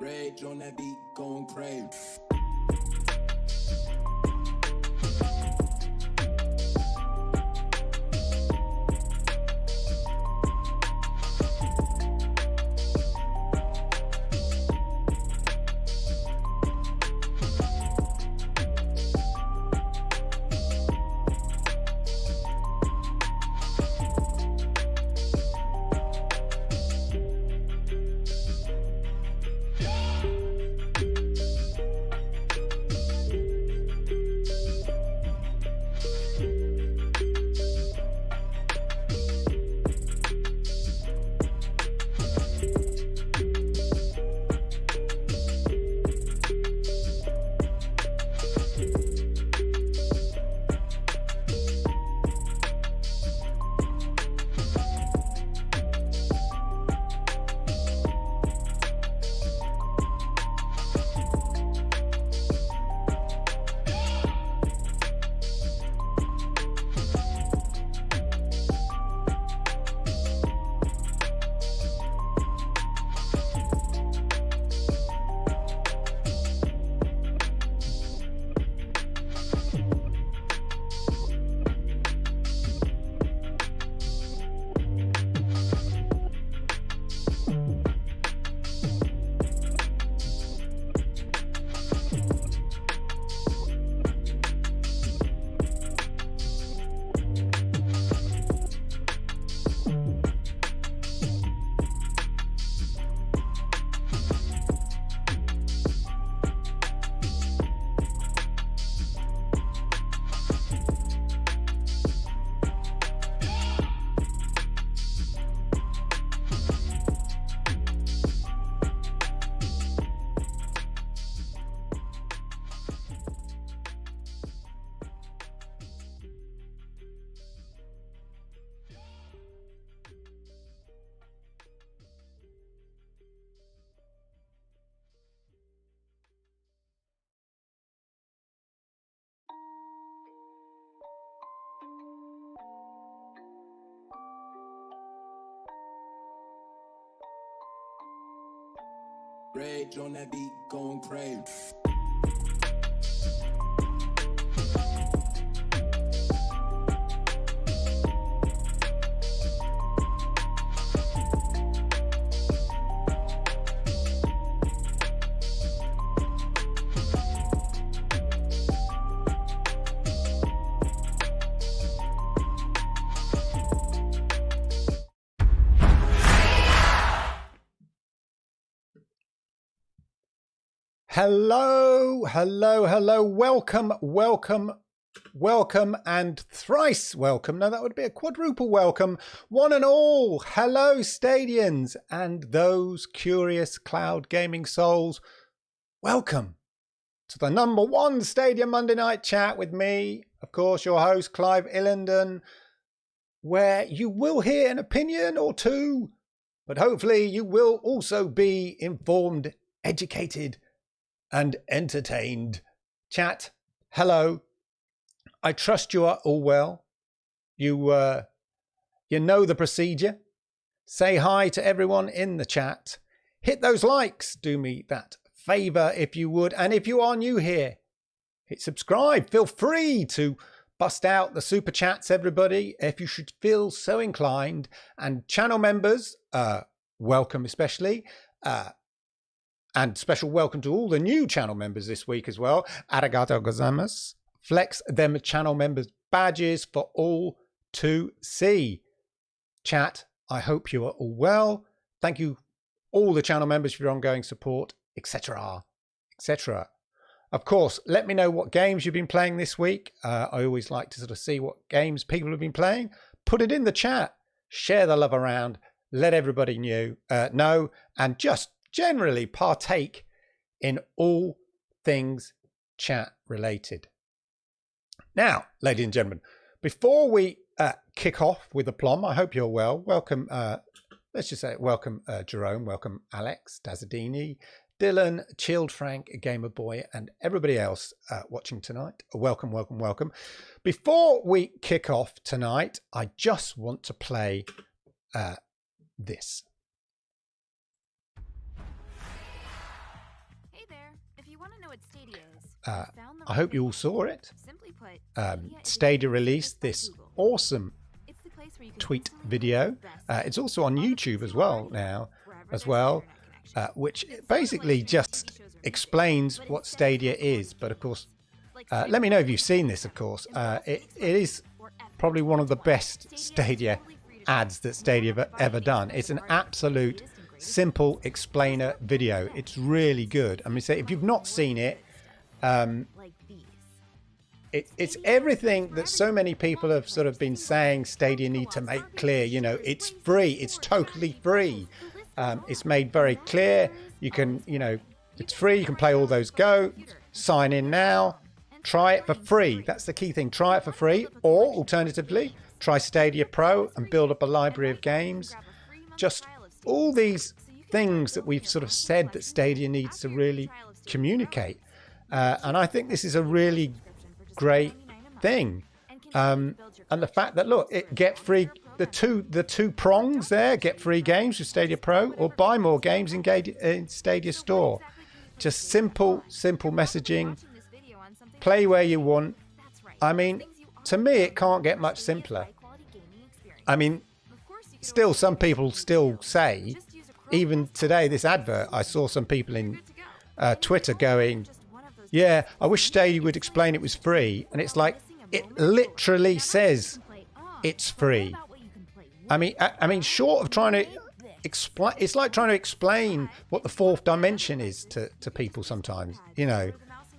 Rage on that beat, going crazy. Rage on that beat, going crazy. Hello, hello, hello. Welcome, welcome, welcome, and thrice welcome. No, that would be a quadruple welcome. One and all. Hello, Stadians and those curious cloud gaming souls. Welcome to the #1 Stadia Monday Night Chat with me, of course, your host, Clive Illenden, where you will hear an opinion or two, but hopefully you will also be informed, educated, and entertained. Chat, hello. I trust you are all well. You know the procedure. Say hi to everyone in the chat. Hit those likes. Do me that favor if you would. And if you are new here, hit subscribe. Feel free to bust out the super chats, everybody, if you should feel so inclined. And channel members, welcome especially. And special welcome to all the new channel members this week as well. Arigato gozaimasu. Flex them channel members badges for all to see. Chat, I hope you are all well. Thank you all the channel members for your ongoing support, etc., etc. Of course, let me know what games you've been playing this week. I always like to sort of see what games people have been playing. Put it in the chat. Share the love around. Let everybody know. And just generally partake in all things chat related. Now, ladies and gentlemen, before we kick off with aplomb, I hope you're well. Welcome, let's just say welcome Jerome, welcome Alex, Dazadini, Dylan, Chilled Frank, Gamer Boy, and everybody else watching tonight. Welcome, welcome, welcome. Before we kick off tonight, I just want to play this. I hope you all saw it. Stadia released this awesome tweet video. It's also on YouTube as well now, which basically just explains what Stadia is. But of course, let me know if you've seen this. Of course, it is probably one of the best Stadia ads that Stadia have ever done. It's an absolute simple explainer video. It's really good. I mean, say if you've not seen it, it's everything that so many people have sort of been saying Stadia need to make clear. You know, it's free. It's totally free. It's made very clear. You can, it's free. You can play all those Go. Sign in now. Try it for free. That's the key thing. Try it for free. Or alternatively, try Stadia Pro and build up a library of games. Just all these things that we've sort of said that Stadia needs to really communicate. And I think this is a really great thing. And the fact that, look, get free, the two prongs there, get free games with Stadia Pro or buy more games in Stadia Store. Just simple messaging. Play where you want. I mean, to me, it can't get much simpler. I mean, still, some people still say, even today, this advert, I saw some people in Twitter going, yeah, I wish Stadia would explain it was free. And it's like, it literally says it's free. I mean, short of trying to explain, it's like trying to explain what the fourth dimension is to people sometimes.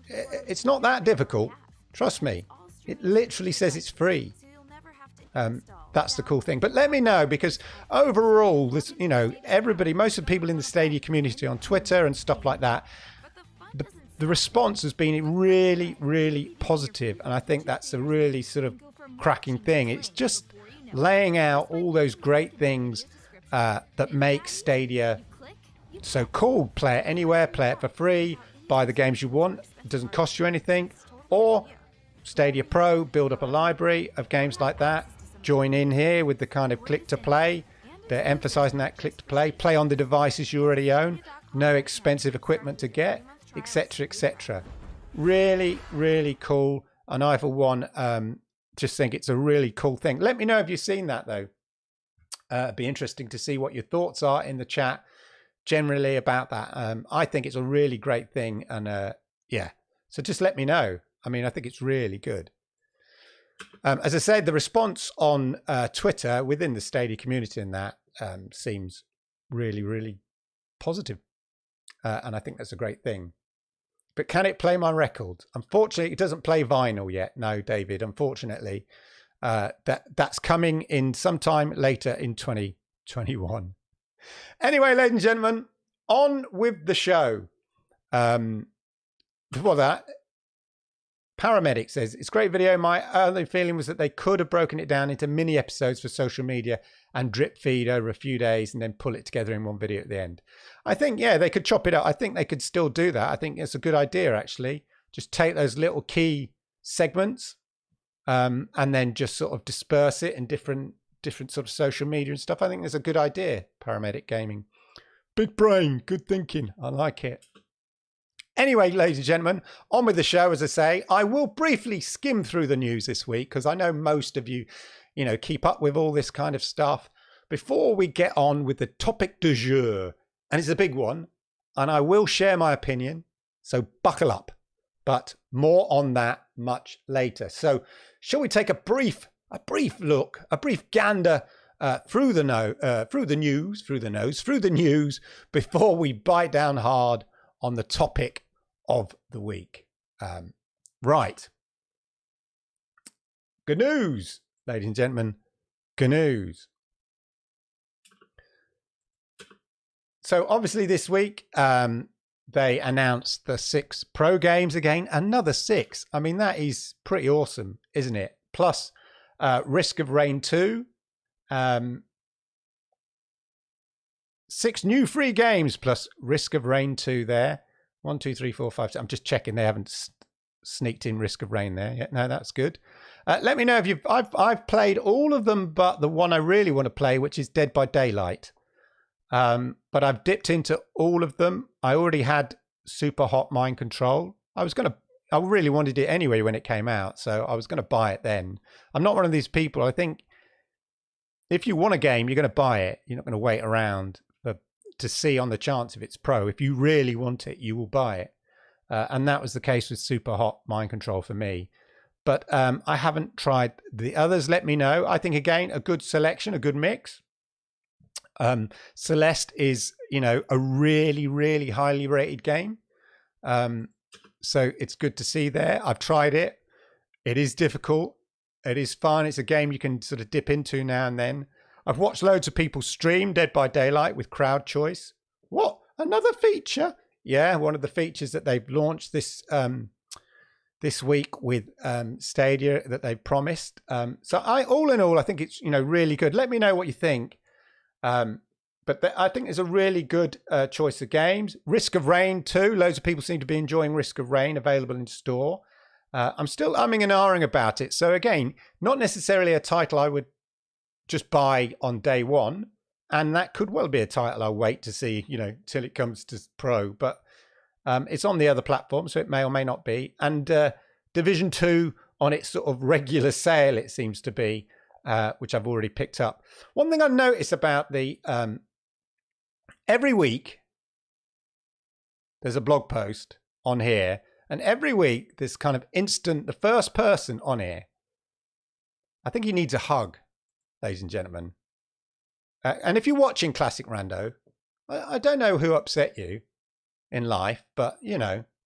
It's not that difficult. Trust me. It literally says it's free. That's the cool thing. But let me know, because overall, this, most of the people in the Stadia community on Twitter and stuff like that, the response has been really, really positive. And I think that's a really sort of cracking thing. It's just laying out all those great things that make Stadia so cool. Play it anywhere, play it for free, buy the games you want. It doesn't cost you anything. Or Stadia Pro, build up a library of games like that. Join in here with the kind of click to play. They're emphasizing that click to play. Play on the devices you already own. No expensive equipment to get, etc., etc. Really, really cool. And I, for one, just think it's a really cool thing. Let me know if you've seen that, though. It'd be interesting to see what your thoughts are in the chat generally about that. I think it's a really great thing. And yeah, so just let me know. I mean, I think it's really good. As I said, the response on Twitter within the Stadia community in that seems really, really positive. And I think that's a great thing. But can it play my record? Unfortunately, it doesn't play vinyl yet. No, David, unfortunately. That's coming in sometime later in 2021. Anyway, ladies and gentlemen, on with the show. Before that, Paramedic says, it's a great video. My early feeling was that they could have broken it down into mini episodes for social media and drip feed over a few days and then pull it together in one video at the end. I think, yeah, they could chop it up. I think they could still do that. I think it's a good idea, actually. Just take those little key segments and then just sort of disperse it in different sort of social media and stuff. I think it's a good idea, Paramedic Gaming. Big brain, good thinking. I like it. Anyway, ladies and gentlemen, on with the show. As I say, I will briefly skim through the news this week because I know most of you, keep up with all this kind of stuff. Before we get on with the topic du jour, and it's a big one, and I will share my opinion, so buckle up. But more on that much later. So, shall we take a brief gander through the news before we bite down hard on the topic of the week. Right. Good news, ladies and gentlemen. Good news. So obviously this week, they announced the 6 Pro games again. Another 6. I mean, that is pretty awesome, isn't it? Plus Risk of Rain 2. 6 new free games plus Risk of Rain 2 there. 1, 2, 3, 4, 5, 6. I'm just checking they haven't sneaked in Risk of Rain there yet. No, that's good. Let me know if I've played all of them, but the one I really want to play, which is Dead by Daylight. But I've dipped into all of them. I already had Super Hot Mind Control. I was going to I really wanted it anyway when it came out, so I was going to buy it then. I'm not one of these people. I think if you want a game, you're going to buy it. You're not going to wait around to see on the chance if it's pro. If you really want it, you will buy it. And that was the case with Super Hot Mind Control for me. But I haven't tried the others. Let me know. I think, again, a good selection, a good mix. Celeste is, a really, really highly rated game. So it's good to see there. I've tried it. It is difficult. It is fun. It's a game you can sort of dip into now and then. I've watched loads of people stream Dead by Daylight with crowd choice. What? Another feature? Yeah, one of the features that they've launched this week with Stadia that they've promised. So all in all, I think it's really good. Let me know what you think. But I think there's a really good choice of games. Risk of Rain too. Loads of people seem to be enjoying Risk of Rain, available in store. I'm still umming and ahhing about it. So again, not necessarily a title I would just buy on day one. And that could well be a title I'll wait to see, till it comes to Pro. But it's on the other platform, so it may or may not be. And Division 2 on its sort of regular sale, it seems to be, which I've already picked up. One thing I noticed about the... every week, there's a blog post on here. And every week, this kind of instant, the first person on here, I think he needs a hug, ladies and gentlemen. And if you're watching Classic Rando, I don't know who upset you in life, but,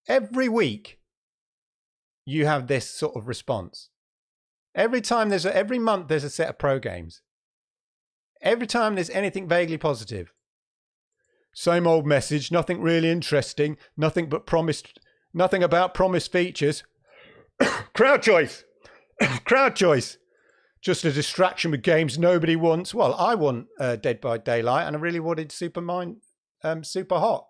every week you have this sort of response. Every month there's a set of pro games. Every time there's anything vaguely positive. Same old message, nothing really interesting, nothing about promised features. Crowd choice. Crowd choice. Just a distraction with games nobody wants. Well, I want Dead by Daylight, and I really wanted Super Hot.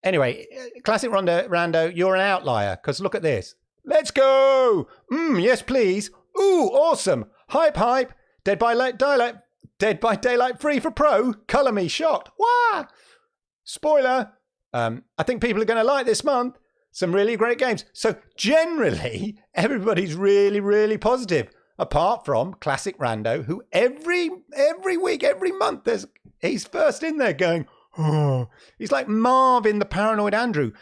Anyway, Classic Rando, you're an outlier, because look at this. Let's go! Yes, please. Ooh, awesome. Hype. Dead by Daylight free for pro. Colour me shocked. Wah! Spoiler. I think people are going to like this month. Some really great games. So generally, everybody's really, really positive. Apart from Classic Rando, who every week, every month, he's first in there going, oh. He's like Marvin, the paranoid android.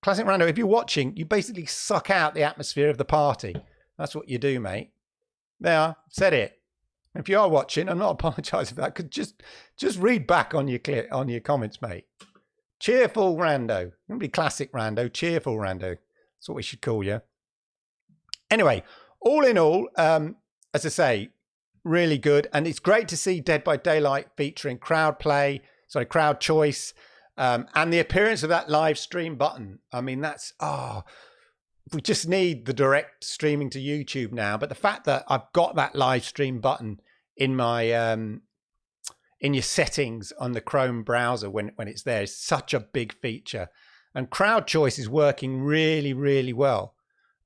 Classic Rando, if you're watching, you basically suck out the atmosphere of the party. That's what you do, mate. There, said it. If you are watching, I'm not apologising for that. Could just read back on your comments, mate. Cheerful Rando. Don't be Classic Rando, cheerful Rando. That's what we should call you. Anyway, all in all, as I say, really good. And it's great to see Dead by Daylight featuring crowd choice, and the appearance of that live stream button. I mean, we just need the direct streaming to YouTube now. But the fact that I've got that live stream button in my in your settings on the Chrome browser when it's there is such a big feature. And crowd choice is working really, really well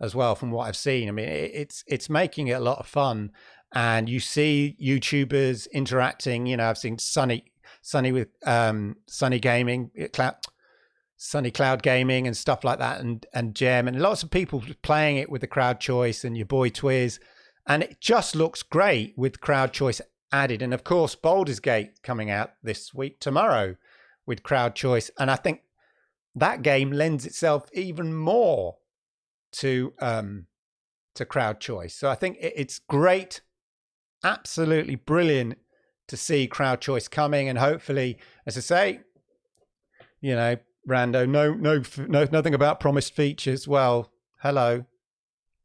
as well from what I've seen. I mean, it's making it a lot of fun. And you see YouTubers interacting. I've seen Sunny with Sunny Gaming, Sunny Cloud Gaming and stuff like that, and Gem, and lots of people playing it with the crowd choice, and your boy Twiz. And it just looks great with crowd choice added. And of course, Baldur's Gate coming out tomorrow with crowd choice. And I think that game lends itself even more to crowd choice. So I think it's great, absolutely brilliant to see crowd choice coming. And hopefully, as I say, Rando, no, nothing about promised features. Well, hello,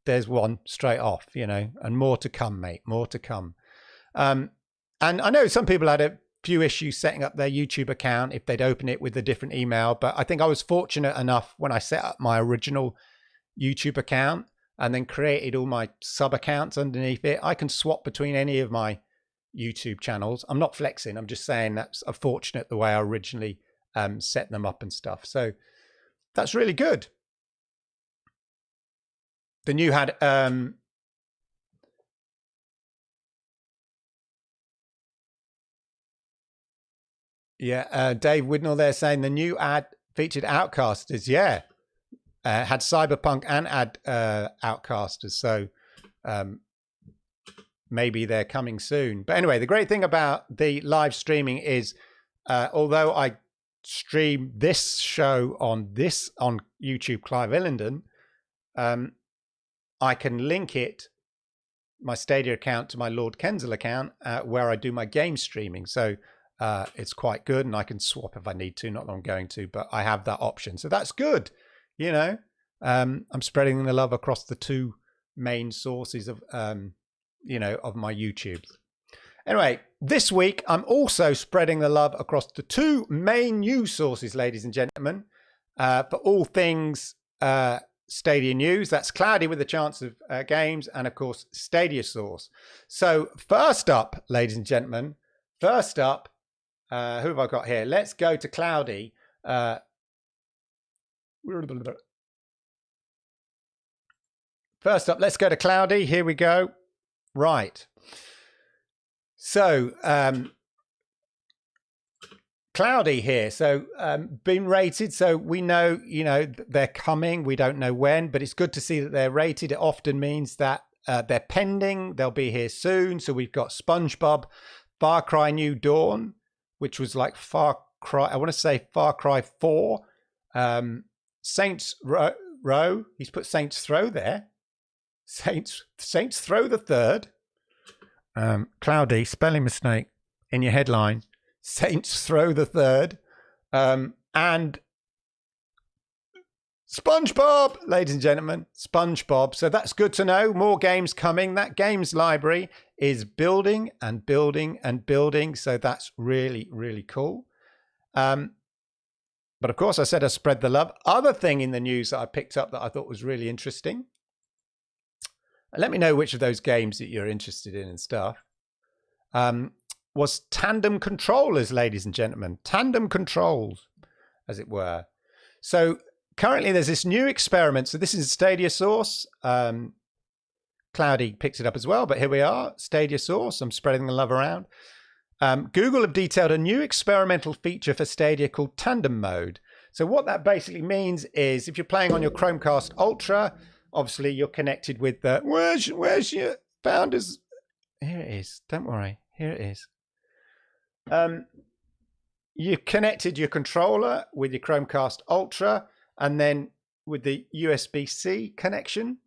there's one straight off, and more to come, mate, more to come. And I know some people had a few issues setting up their YouTube account if they'd open it with a different email, but I think I was fortunate enough when I set up my original YouTube account and then created all my sub accounts underneath it. I can swap between any of my YouTube channels. I'm not flexing. I'm just saying that's fortunate the way I originally set them up and stuff. So that's really good. Then you had Dave Widnall there saying the new ad featured Outcasters. Yeah, had Cyberpunk and had Outcasters. So maybe they're coming soon. But anyway, the great thing about the live streaming is, although I stream this show on YouTube, Clive Illenden, I can link my Stadia account to my Lord Kensal account where I do my game streaming. So it's quite good, and I can swap if I need to. Not that I'm going to, but I have that option. So that's good. You know, I'm spreading the love across the two main sources of, of my YouTube. Anyway, this week, I'm also spreading the love across the two main news sources, ladies and gentlemen, for all things Stadia news. That's Cloudy with a Chance of Games, and of course, Stadia Source. So first up, ladies and gentlemen, who have I got here? Let's go to Cloudy. First up, let's go to Cloudy. Here we go. Right. So, Cloudy here. So, been rated. So we know, they're coming. We don't know when, but it's good to see that they're rated. It often means that they're pending. They'll be here soon. So we've got SpongeBob, Far Cry New Dawn, which was like Far Cry 4. Saints Row. He's put Saints Throw there. Saints Throw the Third. Cloudy, spelling mistake in your headline. Saints Throw the Third. And SpongeBob, ladies and gentlemen, SpongeBob. So that's good to know. More games coming. That games library is building and building and building. So that's really, really cool. But of course, I said I spread the love. Other thing in the news that I picked up that I thought was really interesting. Let me know which of those games that you're interested in and stuff. Was Tandem controllers, ladies and gentlemen. Tandem controls, as it were. So currently there's this new experiment. So this is Stadia Source. Cloudy picks it up as well, but here we are, Stadia Source. I'm spreading the love around. Google have detailed a new experimental feature for Stadia called Tandem mode. So what that basically means is if you're playing on your Chromecast Ultra, obviously you're connected with the, where's your founders? Here it is. Don't worry. Here it is. You connected your controller with your Chromecast Ultra, and then with the USB-C connection,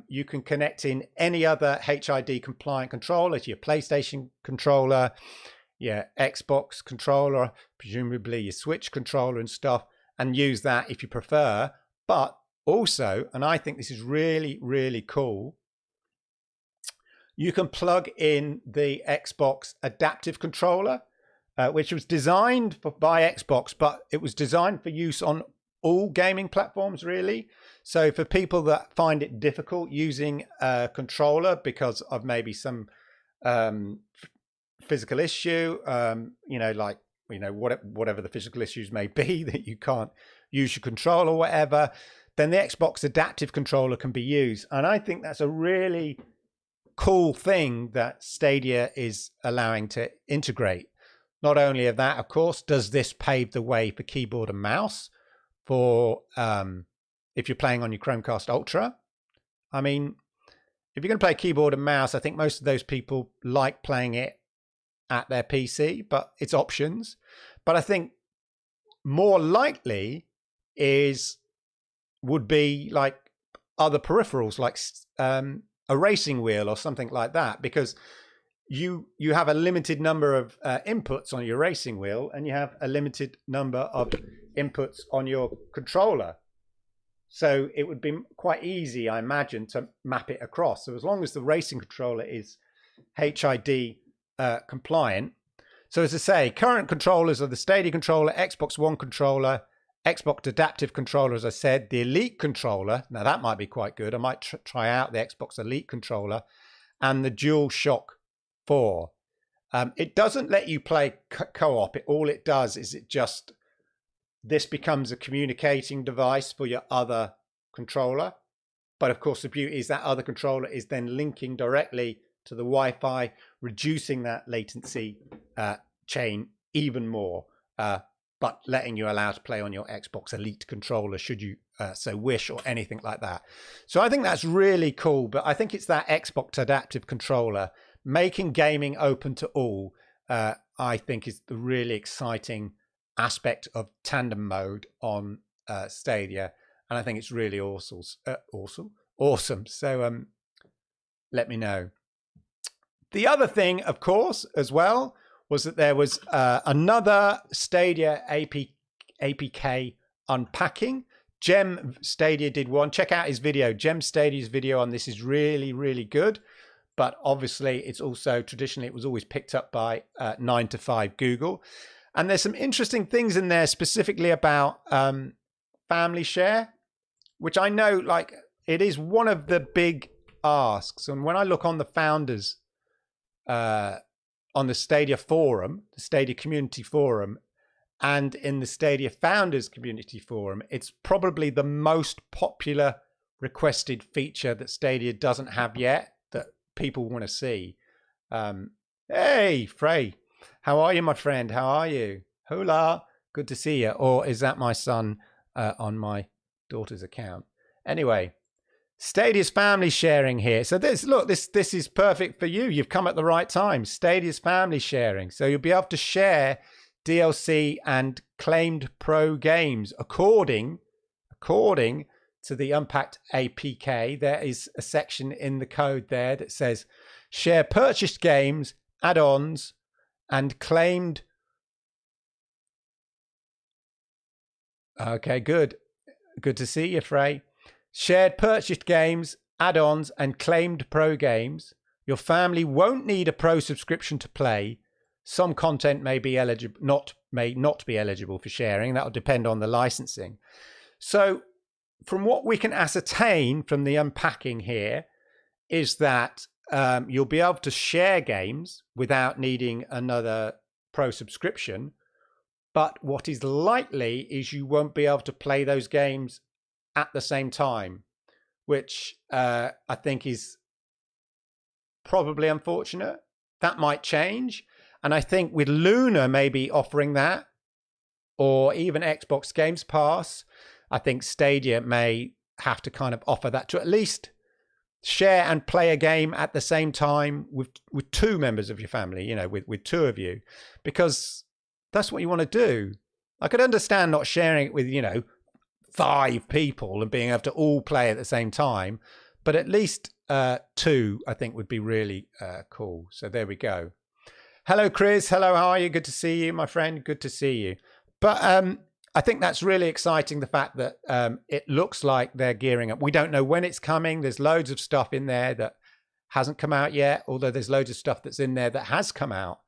you can connect in any other HID compliant controller, to your PlayStation controller, your Xbox controller, presumably your Switch controller and stuff, and use that if you prefer. But also, and I think this is really, really cool, you can plug in the Xbox adaptive controller, which was designed by Xbox, but it was designed for use on all gaming platforms, really. So for people that find it difficult using a controller because of maybe some physical issue, whatever the physical issues may be, that you can't use your controller or whatever, then the Xbox adaptive controller can be used. And I think that's a really cool thing that Stadia is allowing to integrate. Not only of that, of course, does this pave the way for keyboard and mouse for if you're playing on your Chromecast Ultra. I mean, if you're going to play keyboard and mouse, I think most of those people like playing it at their PC, but it's options. But I think more likely would be like other peripherals, like a racing wheel or something like that, because you have a limited number of inputs on your racing wheel, and you have a limited number of inputs on your controller. So it would be quite easy, I imagine, to map it across. So as long as the racing controller is HID compliant. So as I say, current controllers are the Stadia controller, Xbox One controller, Xbox adaptive controller, as I said, the Elite controller. Now that might be quite good. I might try out the Xbox Elite controller, and the DualShock 4. It doesn't let you play co-op. All it does is this becomes a communicating device for your other controller. But of course, the beauty is that other controller is then linking directly to the Wi-Fi, reducing that latency chain even more. but letting you allow to play on your Xbox Elite controller should you so wish, or anything like that. So I think that's really cool, but I think it's that Xbox adaptive controller making gaming open to all. I think is the really exciting aspect of tandem mode on Stadia, and I think it's really awesome. So let me know. The other thing, of course, as well, was that there was another Stadia APK unpacking. Gem Stadia did one. Check out his video. Gem Stadia's video on this is really, really good. But obviously, it's also traditionally, it was always picked up by 9 to 5 Google. And there's some interesting things in there specifically about family share, which I know, like, it is one of the big asks. And when I look on the founders, on the Stadia forum, the Stadia community forum, and in the Stadia founders community forum, it's probably the most popular requested feature that Stadia doesn't have yet that people want to see. Hey, Frey, how are you, my friend? How are you? Hola, good to see you. Or is that my son on my daughter's account? Anyway, Stadia's family sharing here. So this is perfect for you. You've come at the right time. Stadia's family sharing. So you'll be able to share DLC and claimed pro games according to the Unpacked APK. There is a section in the code there that says share purchased games, add-ons, and claimed. Okay, good to see you, Frey. Shared purchased games, add-ons, and claimed pro games. Your family won't need a pro subscription to play. Some content may not be eligible for sharing. That will depend on the licensing. So from what we can ascertain from the unpacking here is that you'll be able to share games without needing another pro subscription. But what is likely is you won't be able to play those games at the same time, which I think is probably unfortunate. That might change. And I think with Luna maybe offering that, or even Xbox Games Pass, I think Stadia may have to kind of offer that to at least share and play a game at the same time with two members of your family, you know, with two of you, because that's what you want to do. I could understand not sharing it with, 5 people and being able to all play at the same time, but at least 2, I think, would be really cool. So there we go. Hello, Chris. Hello, how are you? Good to see you, my friend. Good to see you. But I think that's really exciting, the fact that it looks like they're gearing up. We don't know when it's coming. There's loads of stuff in there that hasn't come out yet, although there's loads of stuff that's in there that has come out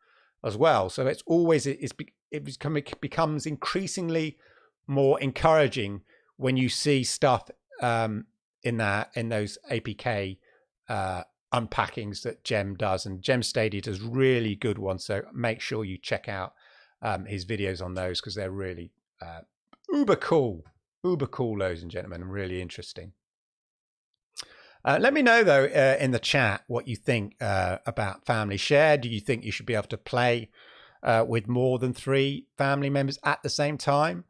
as well. So it's always, it becomes increasingly more encouraging when you see stuff in those APK unpackings that Gem does, and Gem Stadia does really good ones. So make sure you check out his videos on those, because they're really uber cool, ladies and gentlemen, and really interesting. Let me know though in the chat what you think about family share. Do you think you should be able to play with more than 3 family members at the same time?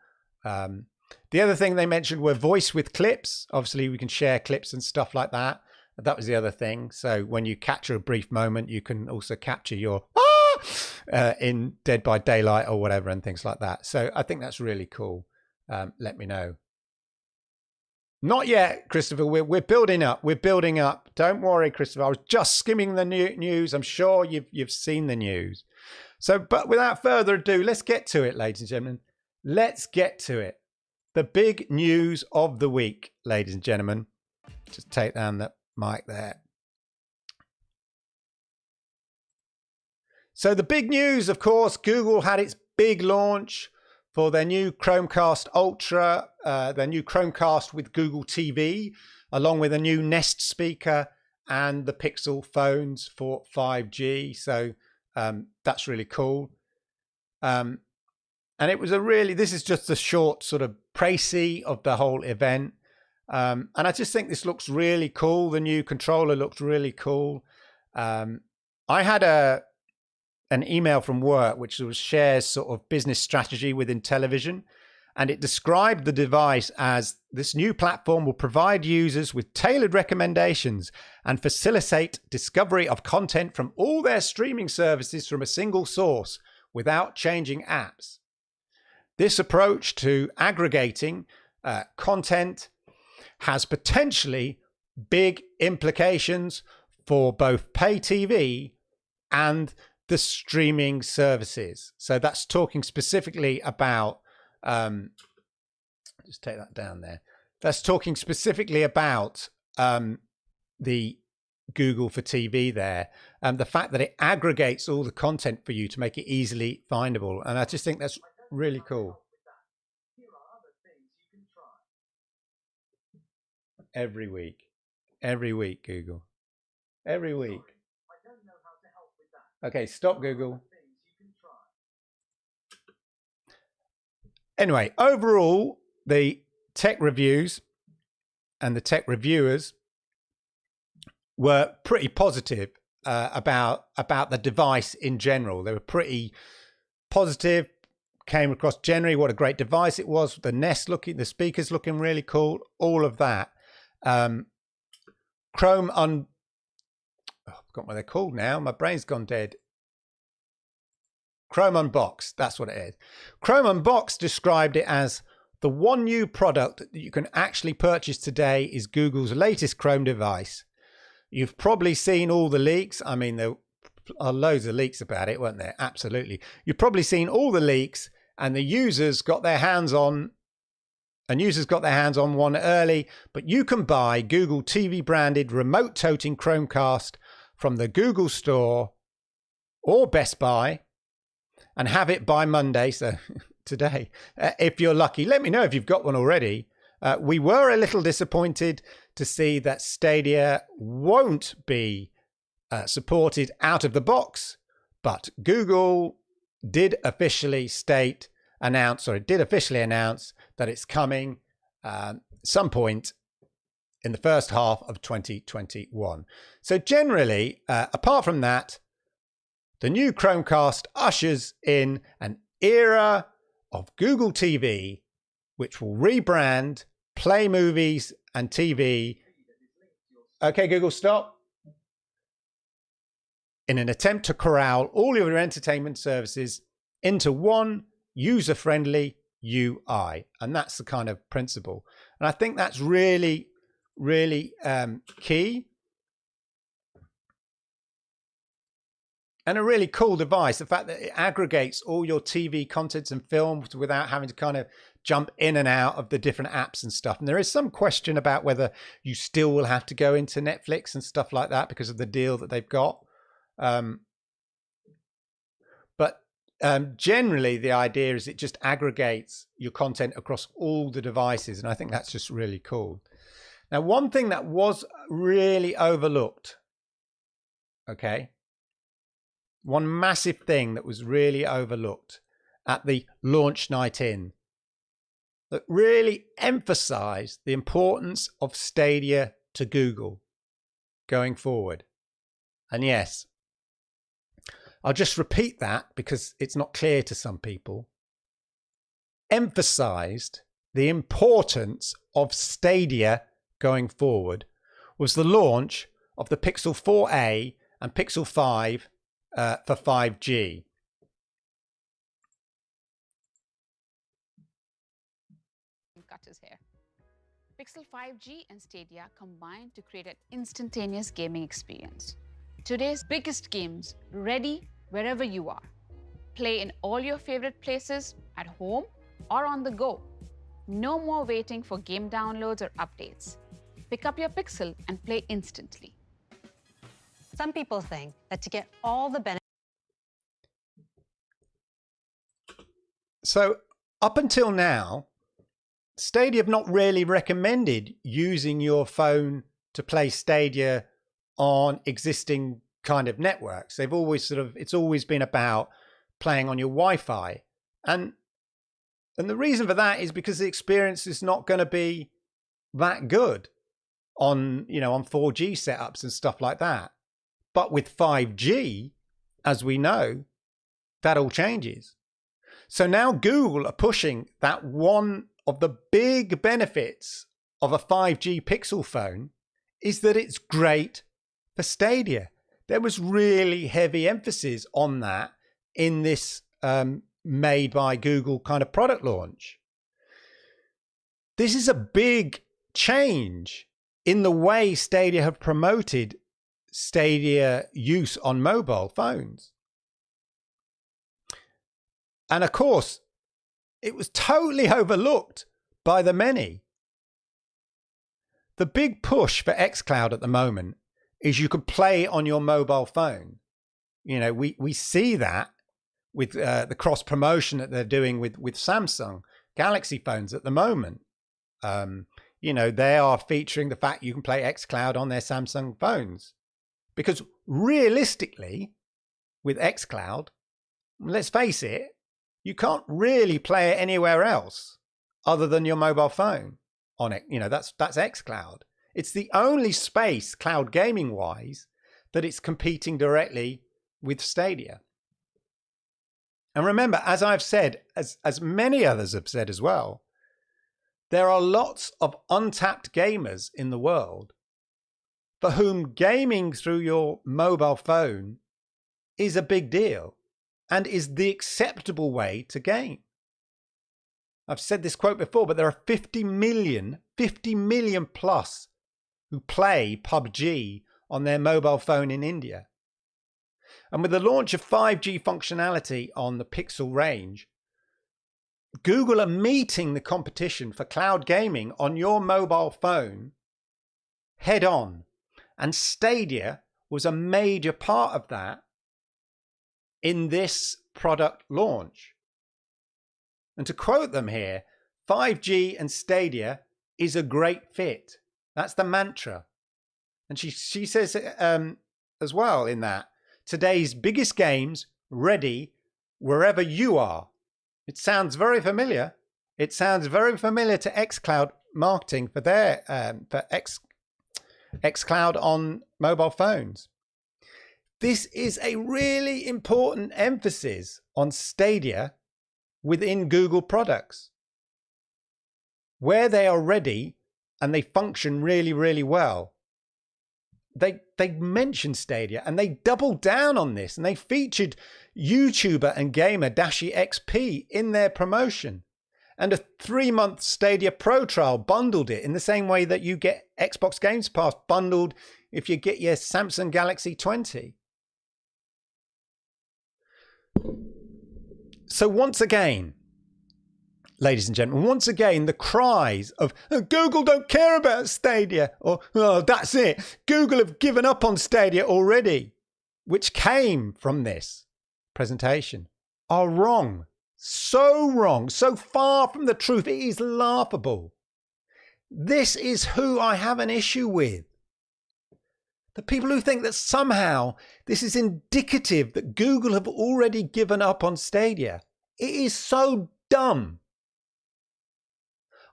The other thing they mentioned were voice with clips. Obviously, we can share clips and stuff like that. That was the other thing. So when you capture a brief moment, you can also capture your in Dead by Daylight or whatever and things like that. So I think that's really cool. Let me know. Not yet, Christopher. We're building up. We're building up. Don't worry, Christopher. I was just skimming the news. I'm sure you've seen the news. So, but without further ado, let's get to it, ladies and gentlemen. Let's get to it. The big news of the week, ladies and gentlemen. Just take down the mic there. So the big news, of course, Google had its big launch for their new Chromecast Ultra, their new Chromecast with Google TV, along with a new Nest speaker and the Pixel phones for 5G. So that's really cool. And it was this is just a short sort of précis of the whole event. And I just think this looks really cool. The new controller looks really cool. I had an email from work, which shares sort of business strategy within television. And it described the device as this new platform will provide users with tailored recommendations and facilitate discovery of content from all their streaming services from a single source without changing apps. This approach to aggregating content has potentially big implications for both pay TV and the streaming services. So that's talking specifically about just take that down there. That's talking specifically about the Google for TV there, and the fact that it aggregates all the content for you to make it easily findable. And I just think that's really cool. Every week, Google. Every week. Okay, stop, Google. Anyway, overall, the tech reviews and the tech reviewers were pretty positive about the device in general. They were pretty positive, came across generally what a great device it was, the Nest looking, the speakers looking really cool, all of that. Chrome I've forgotten what they're called now. My brain's gone dead. Chrome Unboxed, that's what it is. Chrome Unboxed described it as the one new product that you can actually purchase today is Google's latest Chrome device. You've probably seen all the leaks. I mean, there are loads of leaks about it, weren't there? Absolutely. You've probably seen all the leaks, and the users got their hands on one early, but you can buy Google TV branded remote toting Chromecast from the Google Store or Best Buy and have it by Monday, so today, if you're lucky. Let me know if you've got one already. We were a little disappointed to see that Stadia won't be supported out of the box, but Google did officially announce that it's coming some point in the first half of 2021. So generally, apart from that, the new Chromecast ushers in an era of Google TV, which will rebrand, play movies and TV. Okay, Google, stop. In an attempt to corral all your entertainment services into one user-friendly UI. And that's the kind of principle. And I think that's really, really key. And a really cool device, the fact that it aggregates all your TV contents and films without having to kind of jump in and out of the different apps and stuff. And there is some question about whether you still will have to go into Netflix and stuff like that because of the deal that they've got. But generally, the idea is it just aggregates your content across all the devices. And I think that's just really cool. Now, one thing that was really overlooked, okay, one massive thing that was really overlooked at the launch night in that really emphasized the importance of Stadia to Google going forward. And yes, I'll just repeat that because it's not clear to some people. Emphasized the importance of Stadia going forward was the launch of the Pixel 4a and Pixel 5 for 5G. Cut his hair. Pixel 5G and Stadia combined to create an instantaneous gaming experience. Today's biggest games ready wherever you are. Play in all your favorite places, at home or on the go. No more waiting for game downloads or updates. Pick up your Pixel and play instantly. Some people think that to get all the benefits. So up until now, Stadia have not really recommended using your phone to play Stadia on existing kind of networks. They've always it's always been about playing on your Wi-Fi. And the reason for that is because the experience is not going to be that good on 4G setups and stuff like that. But with 5G, as we know, that all changes. So now Google are pushing that one of the big benefits of a 5G Pixel phone is that it's great for Stadia. There was really heavy emphasis on that in this made by Google kind of product launch. This is a big change in the way Stadia have promoted Stadia use on mobile phones. And of course, it was totally overlooked by the many. The big push for xCloud at the moment is you can play on your mobile phone. You know, we see that with the cross promotion that they're doing with Samsung Galaxy phones at the moment. You know, they are featuring the fact you can play xCloud on their Samsung phones. Because realistically, with xCloud, let's face it, you can't really play it anywhere else other than your mobile phone on it. You know, that's xCloud. It's the only space, cloud gaming wise, that it's competing directly with Stadia. And remember, as I've said, as many others have said as well, there are lots of untapped gamers in the world for whom gaming through your mobile phone is a big deal and is the acceptable way to game. I've said this quote before, but there are 50 million plus who play PUBG on their mobile phone in India. And with the launch of 5G functionality on the Pixel range, Google are meeting the competition for cloud gaming on your mobile phone head on. And Stadia was a major part of that in this product launch. And to quote them here, 5G and Stadia is a great fit. That's the mantra. And she says as well in that, today's biggest games ready wherever you are. It sounds very familiar. It sounds very familiar to xCloud marketing for their xCloud on mobile phones. This is a really important emphasis on Stadia within Google products, where they are ready and they function really, really well. They mentioned Stadia and they doubled down on this, and they featured YouTuber and gamer Dashi XP in their promotion. And a 3-month Stadia Pro trial bundled it in the same way that you get Xbox Games Pass bundled if you get your Samsung Galaxy 20. So once again, ladies and gentlemen, once again, the cries of Google don't care about Stadia, or oh, that's it, Google have given up on Stadia already, which came from this presentation, are wrong. So wrong, so far from the truth, it is laughable. This is who I have an issue with. The people who think that somehow this is indicative that Google have already given up on Stadia. It is so dumb.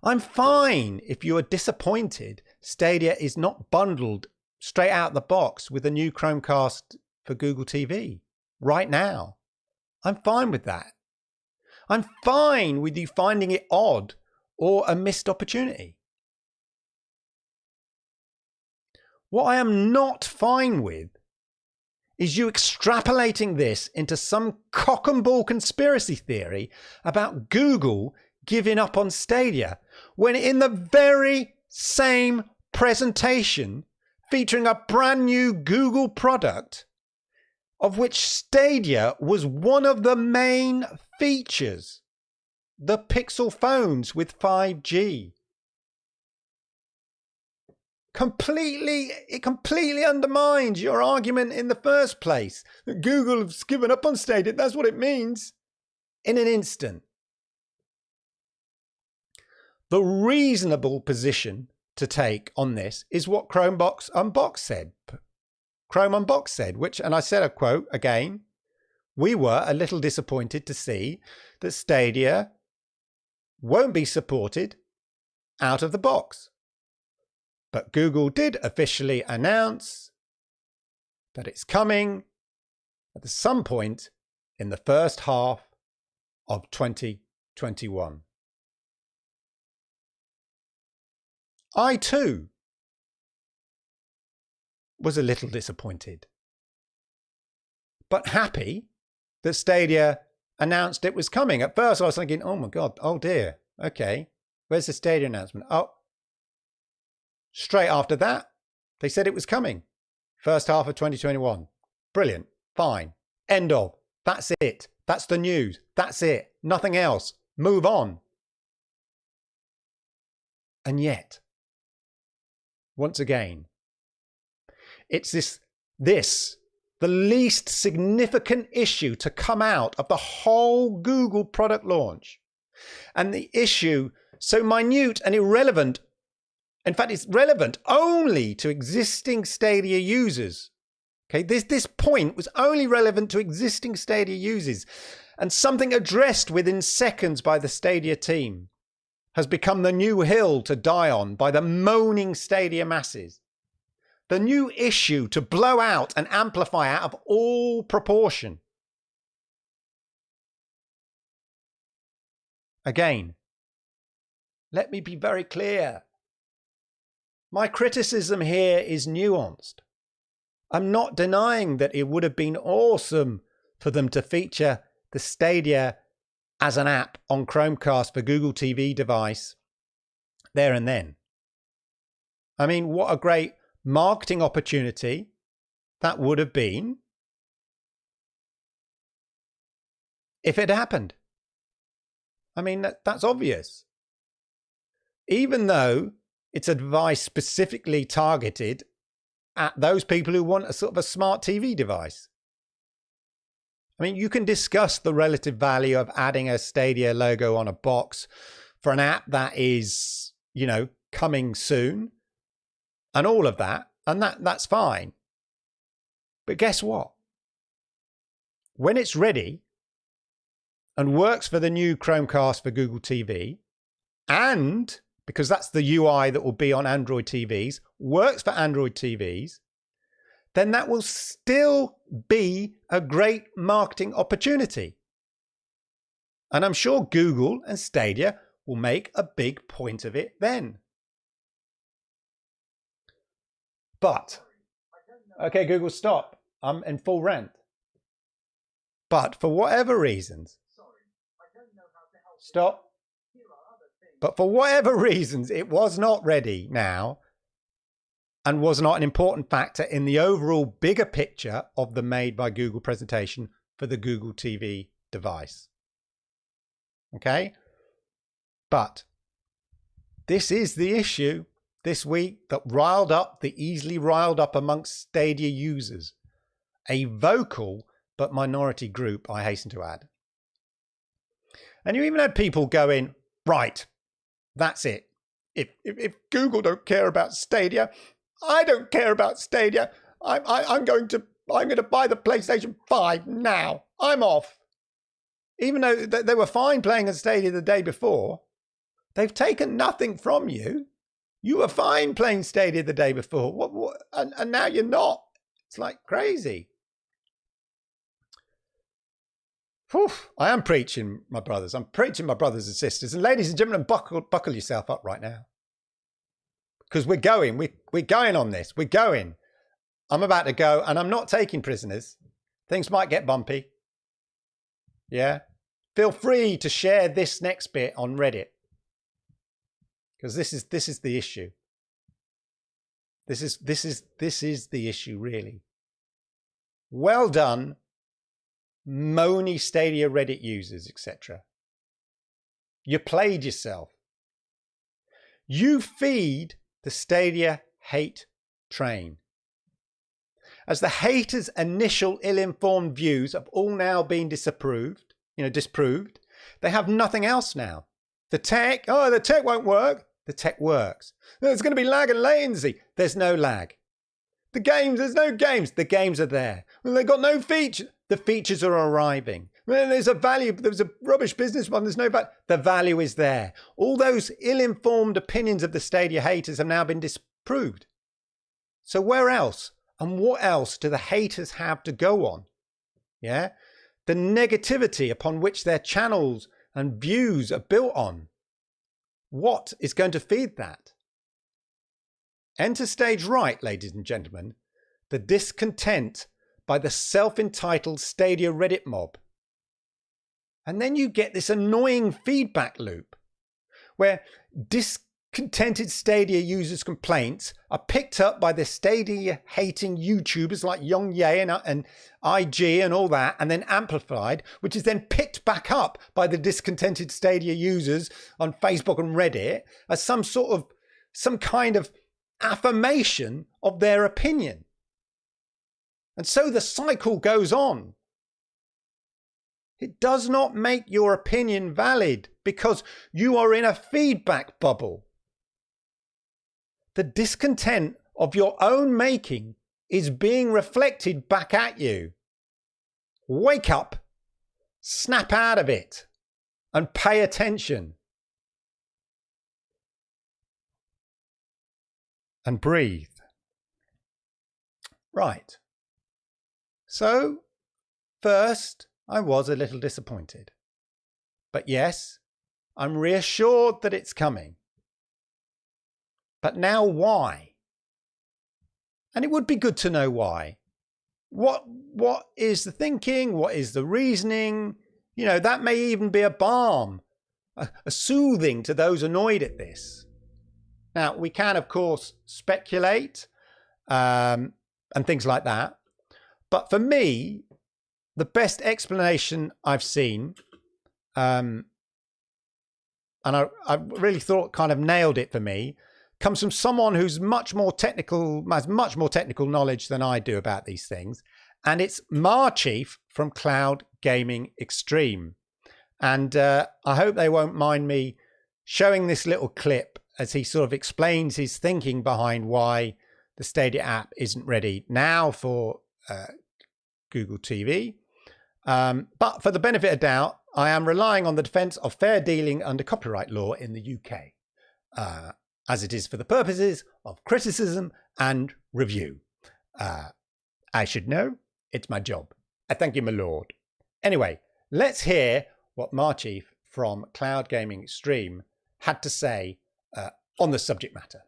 I'm fine if you are disappointed Stadia is not bundled straight out the box with a new Chromecast for Google TV right now. I'm fine with that. I'm fine with you finding it odd or a missed opportunity. What I am not fine with is you extrapolating this into some cock and ball conspiracy theory about Google giving up on Stadia, when in the very same presentation featuring a brand new Google product, of which Stadia was one of the main features, the Pixel phones with 5G. It completely undermines your argument in the first place. That Google has given up on Stadia, that's what it means. In an instant. The reasonable position to take on this is what Chrome Unboxed said, which, and I said a quote again, we were a little disappointed to see that Stadia won't be supported out of the box. But Google did officially announce that it's coming at some point in the first half of 2021. I too was a little disappointed, but happy that Stadia announced it was coming. At first I was thinking, oh my God, oh dear, okay, where's the Stadia announcement? Oh, straight after that, they said it was coming. First half of 2021. Brilliant, fine, end of. That's it. That's the news. That's it. Nothing else. Move on. And yet, once again, it's this, the least significant issue to come out of the whole Google product launch. And the issue so minute and irrelevant, in fact, it's relevant only to existing Stadia users. Okay, this point was only relevant to existing Stadia users, and something addressed within seconds by the Stadia team has become the new hill to die on by the moaning Stadia masses. The new issue to blow out and amplify out of all proportion. Again, let me be very clear. My criticism here is nuanced. I'm not denying that it would have been awesome for them to feature the Stadia as an app on Chromecast for Google TV device there and then. I mean, what a great marketing opportunity that would have been if it happened. I mean, that's obvious. Even though it's a device specifically targeted at those people who want a sort of a smart TV device. I mean, you can discuss the relative value of adding a Stadia logo on a box for an app that is, you know, coming soon and all of that. And that's fine. But guess what? When it's ready and works for the new Chromecast for Google TV, and because that's the UI that will be on Android TVs, works for Android TVs, then that will still be a great marketing opportunity. And I'm sure Google and Stadia will make a big point of it then. But, okay, Google, stop. I'm in full rant. But for whatever reasons, stop. But for whatever reasons, it was not ready now and was not an important factor in the overall bigger picture of the Made by Google presentation for the Google TV device. Okay? But this is the issue this week that riled up the easily riled up amongst Stadia users. A vocal but minority group, I hasten to add. And you even had people going, right, that's it. If Google don't care about Stadia, I don't care about Stadia. I'm going to buy the PlayStation 5 now. I'm off. Even though they were fine playing on Stadia the day before, they've taken nothing from you. You were fine playing Stadia the day before. And now you're not. It's like crazy. Whew, I am preaching, my brothers. I'm preaching, my brothers and sisters. And ladies and gentlemen, buckle yourself up right now. Because we're going on this. We're going. I'm about to go, and I'm not taking prisoners. Things might get bumpy. Yeah. Feel free to share this next bit on Reddit. Because this is the issue. This is the issue, really. Well done, moany Stadia Reddit users, etc. You played yourself. You feed the Stadia hate train. As the haters' initial ill-informed views have all now been disproved, they have nothing else now. The tech won't work. The tech works. There's going to be lag and latency. There's no lag. The games, there's no games. The games are there. Well, they've got no features. The features are arriving. Well, there's a value. There was a rubbish business one. There's no value. The value is there. All those ill-informed opinions of the Stadia haters have now been disproved. So where else and what else do the haters have to go on? Yeah. the negativity upon which their channels and views are built on. What is going to feed that? Enter stage right, ladies and gentlemen, the discontent by the self-entitled Stadia Reddit mob. And then you get this annoying feedback loop where discontented Stadia users' complaints are picked up by the Stadia-hating YouTubers like Young Ye and IG and all that, and then amplified, which is then picked back up by the discontented Stadia users on Facebook and Reddit as some kind of affirmation of their opinion. And so the cycle goes on. It does not make your opinion valid because you are in a feedback bubble. The discontent of your own making is being reflected back at you. Wake up, snap out of it, and pay attention. And breathe. Right. So, first, I was a little disappointed. But yes, I'm reassured that it's coming. But now why? And it would be good to know why. What is the thinking? What is the reasoning? You know, that may even be a balm, a soothing to those annoyed at this. Now, we can, of course, speculate and things like that. But for me, the best explanation I've seen, and I really thought kind of nailed it for me, comes from someone who's has much more technical knowledge than I do about these things. And it's Marchief from Cloud Gaming Extreme. And I hope they won't mind me showing this little clip as he sort of explains his thinking behind why the Stadia app isn't ready now for Google TV. But for the benefit of doubt, I am relying on the defense of fair dealing under copyright law in the UK, as it is for the purposes of criticism and review. I should know. It's my job. I thank you, my lord. Anyway, let's hear what Marchief from Cloud Gaming Extreme had to say on the subject matter.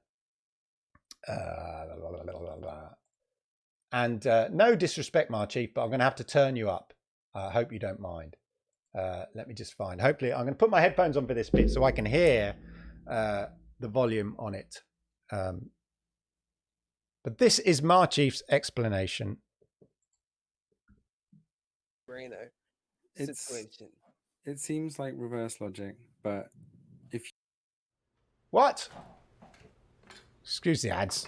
And no disrespect, Marchief, but I'm going to have to turn you up. I hope you don't mind. Let me just find. Hopefully, I'm going to put my headphones on for this bit so I can hear the volume on it. But this is Marchief's explanation. Brainer It's situation. it seems like reverse logic, but if What? Excuse the ads.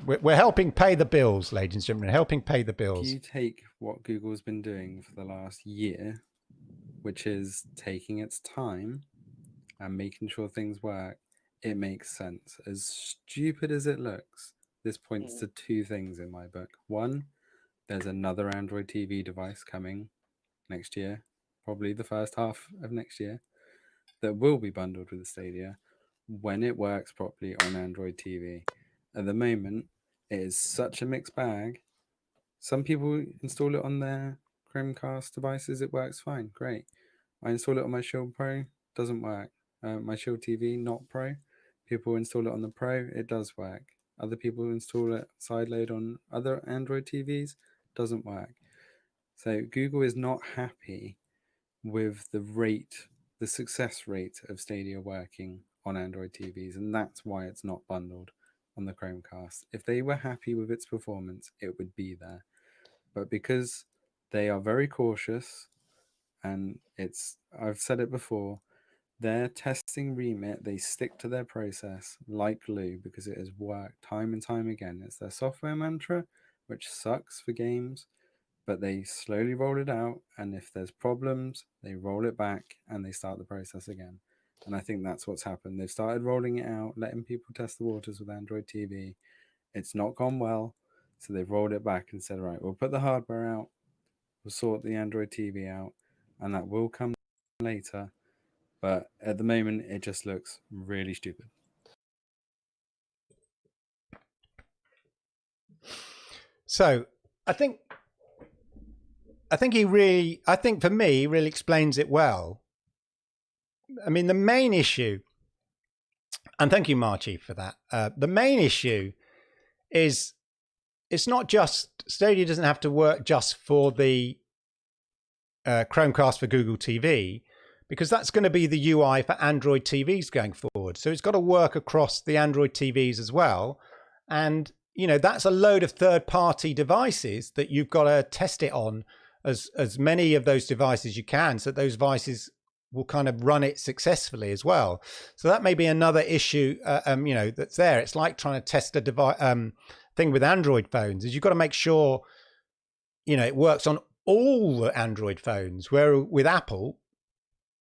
We're helping pay the bills, ladies and gentlemen. Helping pay the bills. you take what Google's been doing for the last year, which is taking its time and making sure things work, it makes sense. As stupid as it looks, this points to two things in my book. One, there's another Android TV device coming next year, probably the first half of next year, that will be bundled with the Stadia when it works properly on Android TV. At the moment, it is such a mixed bag. Some people install it on their Chromecast devices, it works fine, great. I install it on my Shield Pro, doesn't work. My Shield TV, not Pro. People install it on the Pro, it does work. Other people install it sideload on other Android TVs, doesn't work. So Google is not happy with the success rate of Stadia working on Android TVs, and that's why it's not bundled on the Chromecast. If they were happy with its performance, it would be there. But because they are very cautious, and I've said it before, their testing remit, they stick to their process like glue because it has worked time and time again. It's their software mantra, which sucks for games, but they slowly roll it out, and if there's problems, they roll it back and they start the process again. And I think that's what's happened. They've started rolling it out, letting people test the waters with Android TV. It's not gone well, so they've rolled it back and said, right, we'll put the hardware out, we'll sort the Android TV out, and that will come later. But at the moment, it just looks really stupid. So I think for me, he really explains it well. I mean, the main issue, and thank you, Marchi, for that. The main issue is it's not just Stadia doesn't have to work just for the Chromecast for Google TV, because that's going to be the UI for Android TVs going forward. So it's got to work across the Android TVs as well. And, you know, that's a load of third-party devices that you've got to test it on as many of those devices you can, so that those devices will kind of run it successfully as well. So that may be another issue, you know, that's there. It's like trying to test a device thing with Android phones, is you've got to make sure, you know, it works on all the Android phones, where with Apple,